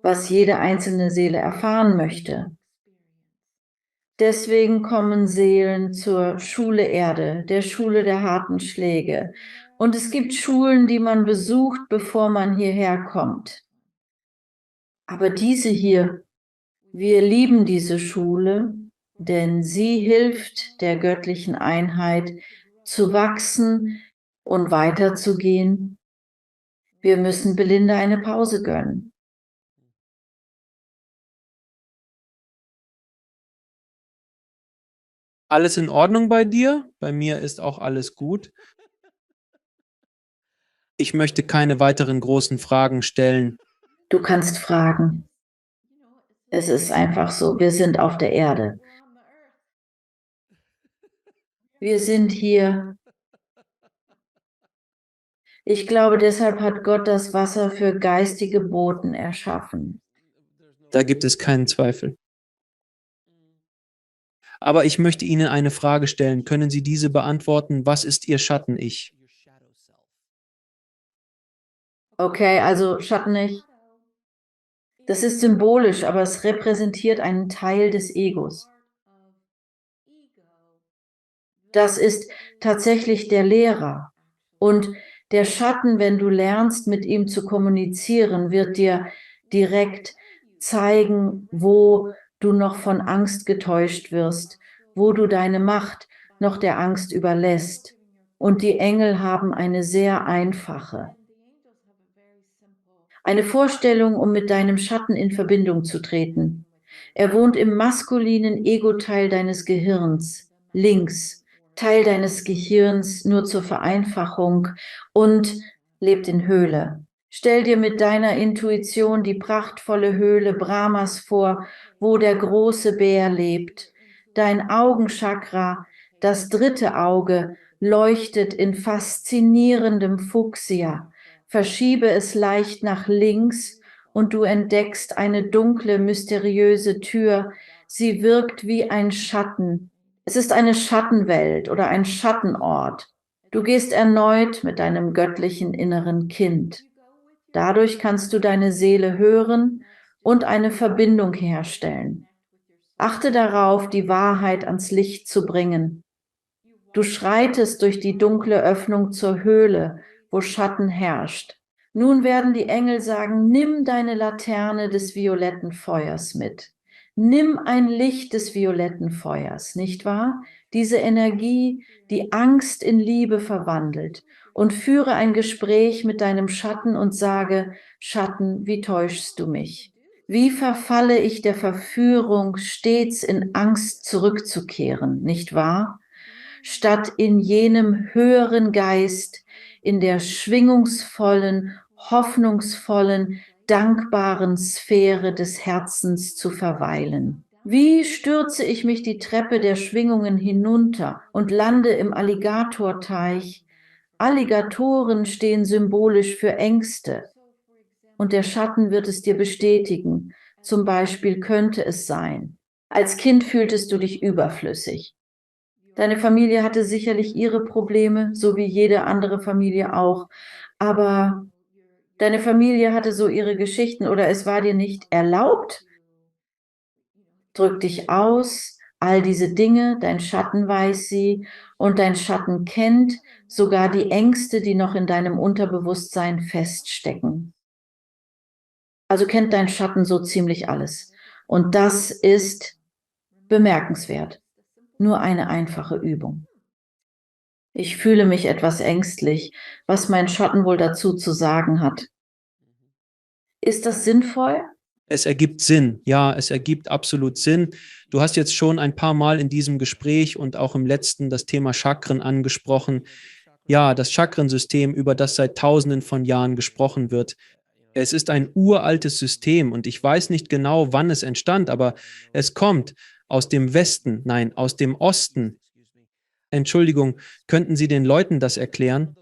was jede einzelne Seele erfahren möchte. Deswegen kommen Seelen zur Schule Erde, der Schule der harten Schläge. Und es gibt Schulen, die man besucht, bevor man hierher kommt. Aber diese hier, wir lieben diese Schule, denn sie hilft der göttlichen Einheit zu wachsen und weiterzugehen. Wir müssen Belinda eine Pause gönnen. Alles in Ordnung bei dir? Bei mir ist auch alles gut. Ich möchte keine weiteren großen Fragen stellen. Du kannst fragen. Es ist einfach so, wir sind auf der Erde. Wir sind hier. Ich glaube, deshalb hat Gott das Wasser für geistige Boten erschaffen. Da gibt es keinen Zweifel. Aber ich möchte Ihnen eine Frage stellen. Können Sie diese beantworten? Was ist Ihr Schatten-Ich? Okay, also Schatten-Ich. Das ist symbolisch, aber es repräsentiert einen Teil des Egos. Das ist tatsächlich der Lehrer. Und der Schatten, wenn du lernst, mit ihm zu kommunizieren, wird dir direkt zeigen, wo du noch von Angst getäuscht wirst, wo du deine Macht noch der Angst überlässt. Und die Engel haben eine sehr einfache, eine Vorstellung, um mit deinem Schatten in Verbindung zu treten. Er wohnt im maskulinen Ego-Teil deines Gehirns, links, Teil deines Gehirns nur zur Vereinfachung und lebt in Höhle. Stell dir mit deiner Intuition die prachtvolle Höhle Brahmas vor, wo der große Bär lebt. Dein Augenchakra, das dritte Auge, leuchtet in faszinierendem Fuchsia. Verschiebe es leicht nach links und du entdeckst eine dunkle, mysteriöse Tür. Sie wirkt wie ein Schatten. Es ist eine Schattenwelt oder ein Schattenort. Du gehst erneut mit deinem göttlichen inneren Kind. Dadurch kannst du deine Seele hören und eine Verbindung herstellen. Achte darauf, die Wahrheit ans Licht zu bringen. Du schreitest durch die dunkle Öffnung zur Höhle, wo Schatten herrscht. Nun werden die Engel sagen, nimm deine Laterne des violetten Feuers mit. Nimm ein Licht des violetten Feuers, nicht wahr? Diese Energie, die Angst in Liebe verwandelt. Und führe ein Gespräch mit deinem Schatten und sage, Schatten, wie täuschst du mich? Wie verfalle ich der Verführung, stets in Angst zurückzukehren, nicht wahr? Statt in jenem höheren Geist, in der schwingungsvollen, hoffnungsvollen, dankbaren Sphäre des Herzens zu verweilen. Wie stürze ich mich die Treppe der Schwingungen hinunter und lande im Alligatorteich? Alligatoren stehen symbolisch für Ängste. Und der Schatten wird es dir bestätigen. Zum Beispiel könnte es sein. Als Kind fühltest du dich überflüssig. Deine Familie hatte sicherlich ihre Probleme, so wie jede andere Familie auch. Aber deine Familie hatte so ihre Geschichten oder es war dir nicht erlaubt. Drück dich aus, all diese Dinge, dein Schatten weiß sie und dein Schatten kennt sogar die Ängste, die noch in deinem Unterbewusstsein feststecken. Also kennt dein Schatten so ziemlich alles. Und das ist bemerkenswert. Nur eine einfache Übung. Ich fühle mich etwas ängstlich, was mein Schatten wohl dazu zu sagen hat. Ist das sinnvoll? Es ergibt Sinn. Ja, es ergibt absolut Sinn. Du hast jetzt schon ein paar Mal in diesem Gespräch und auch im letzten das Thema Chakren angesprochen. Ja, das Chakrensystem, über das seit Tausenden von Jahren gesprochen wird. Es ist ein uraltes System und ich weiß nicht genau, wann es entstand, aber es kommt aus dem Westen, nein, aus dem Osten. Entschuldigung, könnten Sie den Leuten das erklären?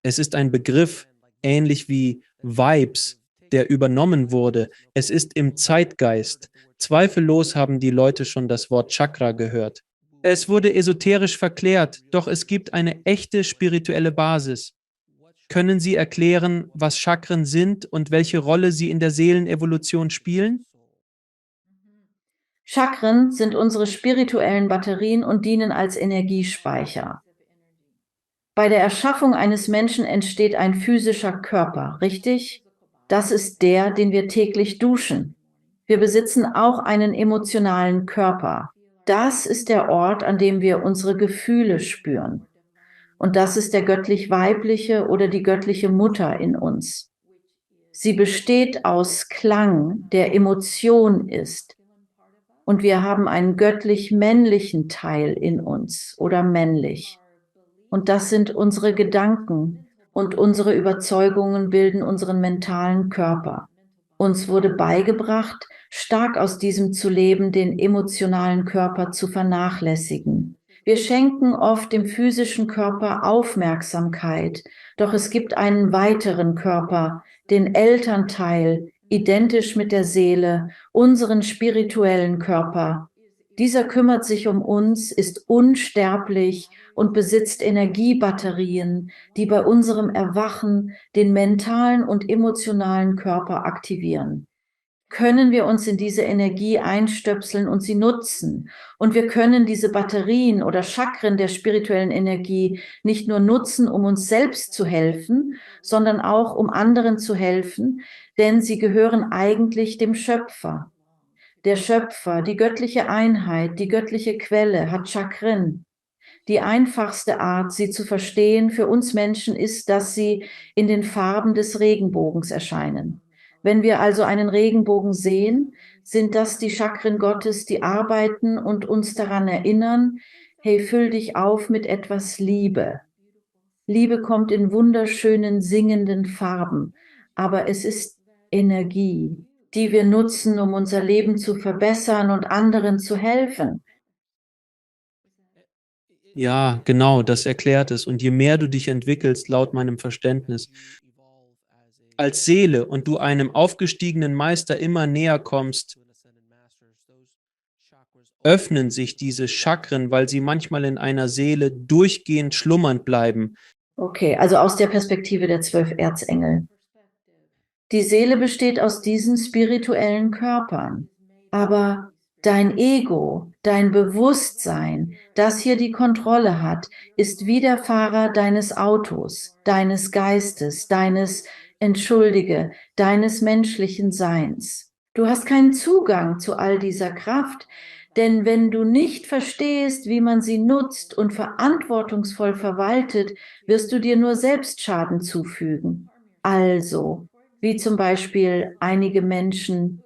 Es ist ein Begriff, ähnlich wie Vibes, der übernommen wurde. Es ist im Zeitgeist. Zweifellos haben die Leute schon das Wort Chakra gehört. Es wurde esoterisch verklärt, doch es gibt eine echte spirituelle Basis. Können Sie erklären, was Chakren sind und welche Rolle sie in der Seelenevolution spielen? Chakren sind unsere spirituellen Batterien und dienen als Energiespeicher. Bei der Erschaffung eines Menschen entsteht ein physischer Körper, richtig? Das ist der, den wir täglich duschen. Wir besitzen auch einen emotionalen Körper. Das ist der Ort, an dem wir unsere Gefühle spüren. Und das ist der göttlich-weibliche oder die göttliche Mutter in uns. Sie besteht aus Klang, der Emotion ist. Und wir haben einen göttlich-männlichen Teil in uns oder männlich. Und das sind unsere Gedanken und unsere Überzeugungen bilden unseren mentalen Körper. Uns wurde beigebracht, stark aus diesem zu leben, den emotionalen Körper zu vernachlässigen. Wir schenken oft dem physischen Körper Aufmerksamkeit, doch es gibt einen weiteren Körper, den Elternteil, identisch mit der Seele, unseren spirituellen Körper. Dieser kümmert sich um uns, ist unsterblich und besitzt Energiebatterien, die bei unserem Erwachen den mentalen und emotionalen Körper aktivieren. Können wir uns in diese Energie einstöpseln und sie nutzen. Und wir können diese Batterien oder Chakren der spirituellen Energie nicht nur nutzen, um uns selbst zu helfen, sondern auch um anderen zu helfen, denn sie gehören eigentlich dem Schöpfer. Der Schöpfer, die göttliche Einheit, die göttliche Quelle hat Chakren. Die einfachste Art, sie zu verstehen für uns Menschen ist, dass sie in den Farben des Regenbogens erscheinen. Wenn wir also einen Regenbogen sehen, sind das die Chakren Gottes, die arbeiten und uns daran erinnern, hey, füll dich auf mit etwas Liebe. Liebe kommt in wunderschönen singenden Farben, aber es ist Energie, die wir nutzen, um unser Leben zu verbessern und anderen zu helfen. Ja, genau, das erklärt es. Und je mehr du dich entwickelst, laut meinem Verständnis, als Seele und du einem aufgestiegenen Meister immer näher kommst, öffnen sich diese Chakren, weil sie manchmal in einer Seele durchgehend schlummernd bleiben. Okay, also aus der Perspektive der 12 Erzengel. Die Seele besteht aus diesen spirituellen Körpern, aber dein Ego, dein Bewusstsein, das hier die Kontrolle hat, ist wie der Fahrer deines Autos, deines Geistes, deines menschlichen Seins. Du hast keinen Zugang zu all dieser Kraft, denn wenn du nicht verstehst, wie man sie nutzt und verantwortungsvoll verwaltet, wirst du dir nur selbst Schaden zufügen. Also, wie zum Beispiel einige Menschen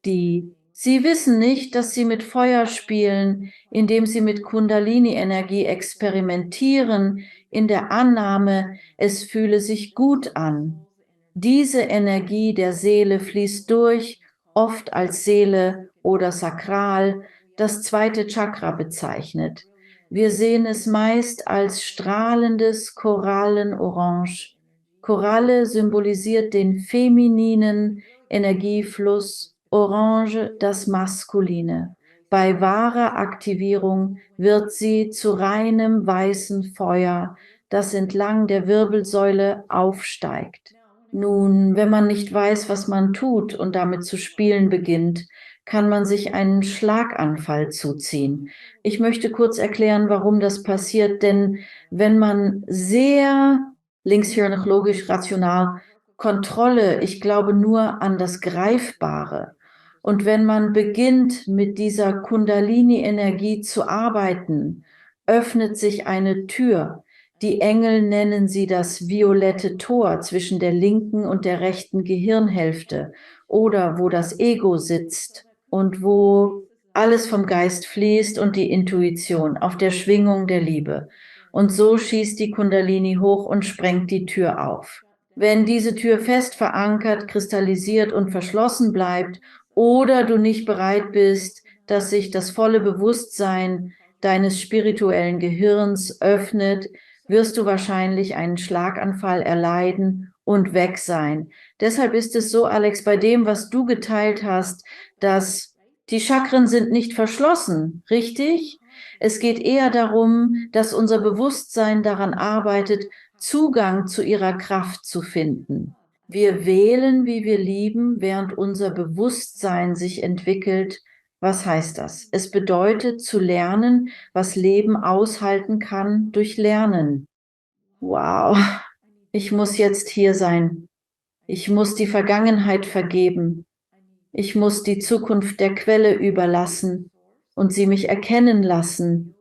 die. Sie wissen nicht, dass sie mit Feuer spielen, indem sie mit Kundalini-Energie experimentieren, in der Annahme, es fühle sich gut an. Diese Energie der Seele fließt durch, oft als Seele oder Sakral, das zweite Chakra bezeichnet. Wir sehen es meist als strahlendes Korallenorange. Koralle symbolisiert den femininen Energiefluss, Orange das Maskuline. Bei wahrer Aktivierung wird sie zu reinem weißen Feuer, das entlang der Wirbelsäule aufsteigt. Nun, wenn man nicht weiß, was man tut und damit zu spielen beginnt, kann man sich einen Schlaganfall zuziehen. Ich möchte kurz erklären, warum das passiert, denn wenn man sehr linkshirnig, logisch, rational, Kontrolle, ich glaube nur an das Greifbare. Und wenn man beginnt, mit dieser Kundalini-Energie zu arbeiten, öffnet sich eine Tür. Die Engel nennen sie das violette Tor zwischen der linken und der rechten Gehirnhälfte oder wo das Ego sitzt und wo alles vom Geist fließt und die Intuition auf der Schwingung der Liebe. Und so schießt die Kundalini hoch und sprengt die Tür auf. Wenn diese Tür fest verankert, kristallisiert und verschlossen bleibt oder du nicht bereit bist, dass sich das volle Bewusstsein deines spirituellen Gehirns öffnet, wirst du wahrscheinlich einen Schlaganfall erleiden und weg sein. Deshalb ist es so, Alex, bei dem, was du geteilt hast, dass die Chakren sind nicht verschlossen, richtig? Es geht eher darum, dass unser Bewusstsein daran arbeitet, Zugang zu ihrer Kraft zu finden. Wir wählen, wie wir lieben, während unser Bewusstsein sich entwickelt. Was heißt das? Es bedeutet zu lernen, was Leben aushalten kann durch Lernen. Wow, ich muss jetzt hier sein. Ich muss die Vergangenheit vergeben. Ich muss die Zukunft der Quelle überlassen und sie mich erkennen lassen.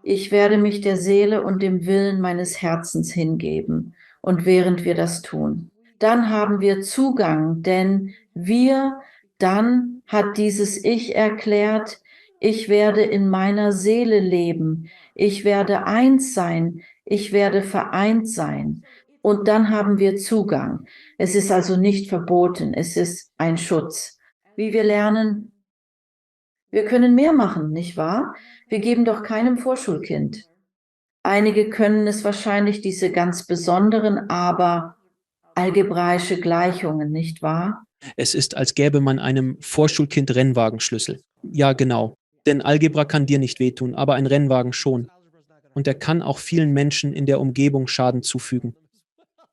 Ich werde mich der Seele und dem Willen meines Herzens hingeben. Und während wir das tun, dann haben wir Zugang, denn dann hat dieses Ich erklärt, ich werde in meiner Seele leben, ich werde eins sein, ich werde vereint sein. Und dann haben wir Zugang. Es ist also nicht verboten, es ist ein Schutz. Wie wir lernen, wir können mehr machen, nicht wahr? Wir geben doch keinem Vorschulkind. Einige können es wahrscheinlich, diese ganz besonderen, aber algebraische Gleichungen, nicht wahr? Es ist, als gäbe man einem Vorschulkind Rennwagenschlüssel. Ja, genau. Denn Algebra kann dir nicht wehtun, aber ein Rennwagen schon. Und er kann auch vielen Menschen in der Umgebung Schaden zufügen.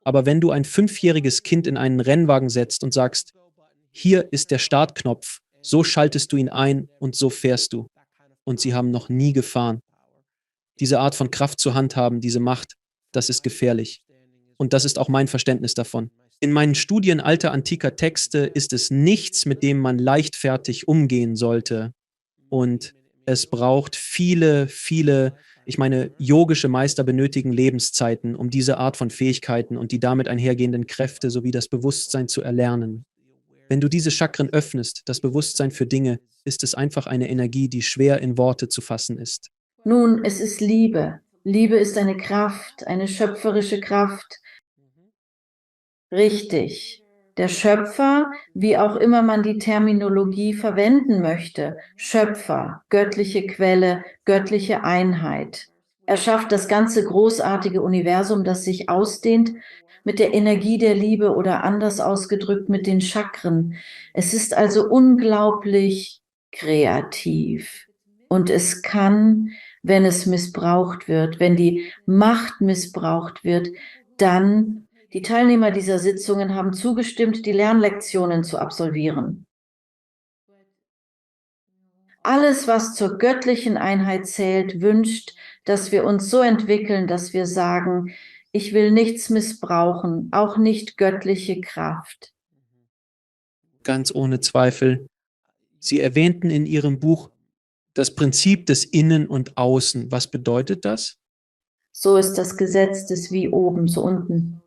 Aber wenn du ein 5-jähriges Kind in einen Rennwagen setzt und sagst, hier ist der Startknopf, so schaltest du ihn ein und so fährst du. Und sie haben noch nie gefahren. Diese Art von Kraft zu handhaben, diese Macht, das ist gefährlich. Und das ist auch mein Verständnis davon. In meinen Studien alter antiker Texte ist es nichts, mit dem man leichtfertig umgehen sollte. Und es braucht ich meine, yogische Meister benötigen Lebenszeiten, um diese Art von Fähigkeiten und die damit einhergehenden Kräfte sowie das Bewusstsein zu erlernen. Wenn du diese Chakren öffnest, das Bewusstsein für Dinge, ist es einfach eine Energie, die schwer in Worte zu fassen ist. Nun, es ist Liebe. Liebe ist eine Kraft, eine schöpferische Kraft. Richtig. Der Schöpfer, wie auch immer man die Terminologie verwenden möchte, Schöpfer, göttliche Quelle, göttliche Einheit. Er schafft das ganze großartige Universum, das sich ausdehnt mit der Energie der Liebe oder anders ausgedrückt mit den Chakren. Es ist also unglaublich kreativ. Und es kann, wenn es missbraucht wird, wenn die Macht missbraucht wird, dann die Teilnehmer dieser Sitzungen haben zugestimmt, die Lernlektionen zu absolvieren. Alles, was zur göttlichen Einheit zählt, wünscht, dass wir uns so entwickeln, dass wir sagen, ich will nichts missbrauchen, auch nicht göttliche Kraft. Ganz ohne Zweifel. Sie erwähnten in Ihrem Buch das Prinzip des Innen und Außen. Was bedeutet das? So ist das Gesetz des wie oben, so unten.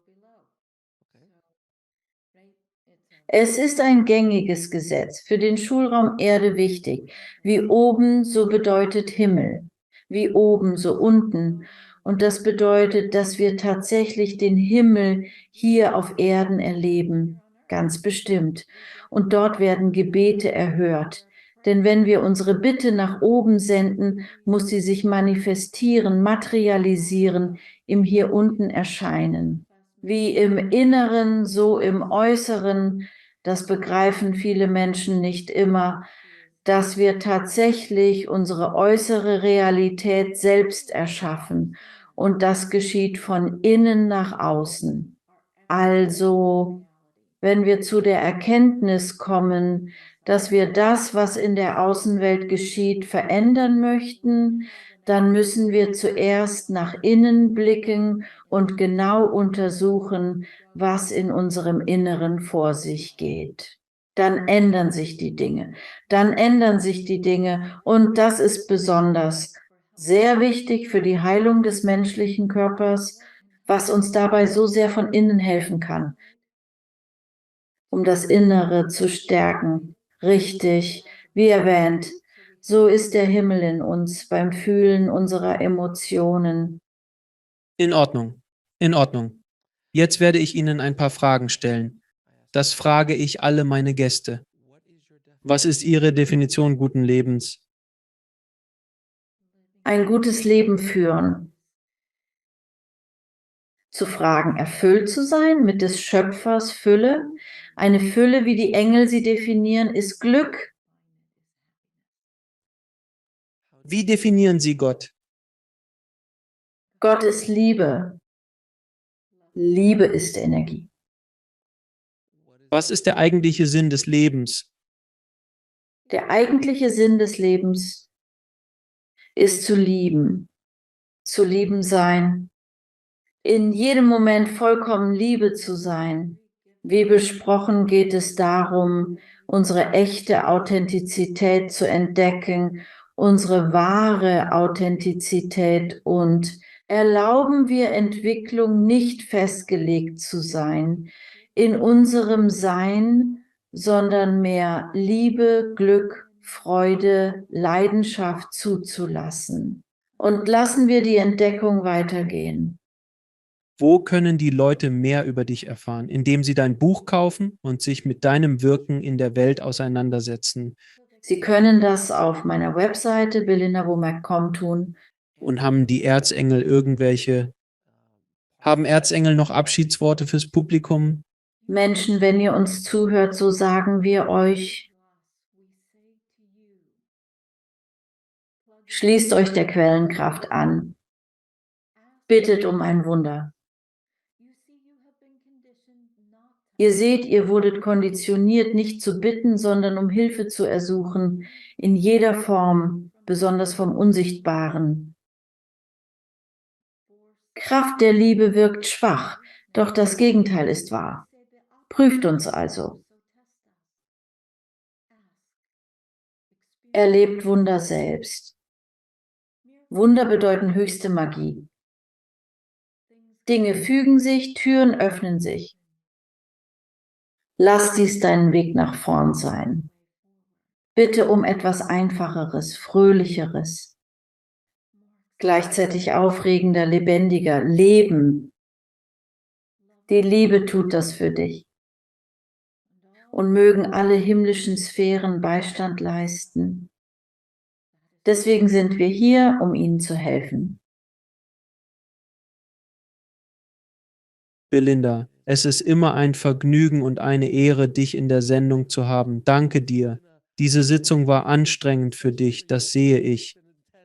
Es ist ein gängiges Gesetz, für den Schulraum Erde wichtig. Wie oben, so bedeutet Himmel. Wie oben, so unten. Und das bedeutet, dass wir tatsächlich den Himmel hier auf Erden erleben. Ganz bestimmt. Und dort werden Gebete erhört. Denn wenn wir unsere Bitte nach oben senden, muss sie sich manifestieren, materialisieren, im Hier unten erscheinen. Wie im Inneren, so im Äußeren. Das begreifen viele Menschen nicht immer, dass wir tatsächlich unsere äußere Realität selbst erschaffen. Und das geschieht von innen nach außen. Also, wenn wir zu der Erkenntnis kommen, dass wir das, was in der Außenwelt geschieht, verändern möchten, dann müssen wir zuerst nach innen blicken und genau untersuchen, was in unserem Inneren vor sich geht. Dann ändern sich die Dinge. Dann ändern sich die Dinge. Und das ist besonders sehr wichtig für die Heilung des menschlichen Körpers, was uns dabei so sehr von innen helfen kann, um das Innere zu stärken. Richtig, wie erwähnt, so ist der Himmel in uns beim Fühlen unserer Emotionen. In Ordnung. In Ordnung. Jetzt werde ich Ihnen ein paar Fragen stellen. Das frage ich alle meine Gäste. Was ist Ihre Definition guten Lebens? Ein gutes Leben führen. Zu fragen, erfüllt zu sein mit des Schöpfers Fülle. Eine Fülle, wie die Engel sie definieren, ist Glück. Wie definieren Sie Gott? Gott ist Liebe. Liebe ist Energie. Was ist der eigentliche Sinn des Lebens? Der eigentliche Sinn des Lebens ist zu lieben sein, in jedem Moment vollkommen Liebe zu sein. Wie besprochen geht es darum, unsere echte Authentizität zu entdecken, unsere wahre Authentizität, und erlauben wir Entwicklung nicht festgelegt zu sein in unserem Sein, sondern mehr Liebe, Glück, Freude, Leidenschaft zuzulassen. Und lassen wir die Entdeckung weitergehen. Wo können die Leute mehr über dich erfahren? Indem sie dein Buch kaufen und sich mit deinem Wirken in der Welt auseinandersetzen. Sie können das auf meiner Webseite belindawomack.com tun. Und haben Erzengel noch Abschiedsworte fürs Publikum? Menschen, wenn ihr uns zuhört, so sagen wir euch, schließt euch der Quellenkraft an. Bittet um ein Wunder. Ihr seht, ihr wurdet konditioniert, nicht zu bitten, sondern um Hilfe zu ersuchen, in jeder Form, besonders vom Unsichtbaren. Kraft der Liebe wirkt schwach, doch das Gegenteil ist wahr. Prüft uns also. Erlebt Wunder selbst. Wunder bedeuten höchste Magie. Dinge fügen sich, Türen öffnen sich. Lass dies deinen Weg nach vorn sein. Bitte um etwas Einfacheres, Fröhlicheres, gleichzeitig aufregender, lebendiger, Leben. Die Liebe tut das für dich. Und mögen alle himmlischen Sphären Beistand leisten. Deswegen sind wir hier, um ihnen zu helfen. Belinda, es ist immer ein Vergnügen und eine Ehre, dich in der Sendung zu haben. Danke dir. Diese Sitzung war anstrengend für dich, das sehe ich.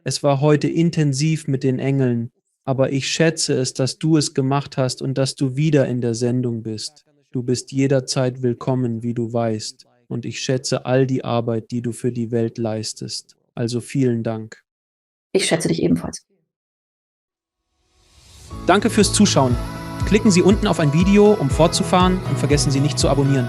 Es war heute intensiv mit den Engeln, aber ich schätze es, dass du es gemacht hast und dass du wieder in der Sendung bist. Du bist jederzeit willkommen, wie du weißt, und ich schätze all die Arbeit, die du für die Welt leistest. Also vielen Dank. Ich schätze dich ebenfalls. Danke fürs Zuschauen. Klicken Sie unten auf ein Video, um fortzufahren, und vergessen Sie nicht zu abonnieren.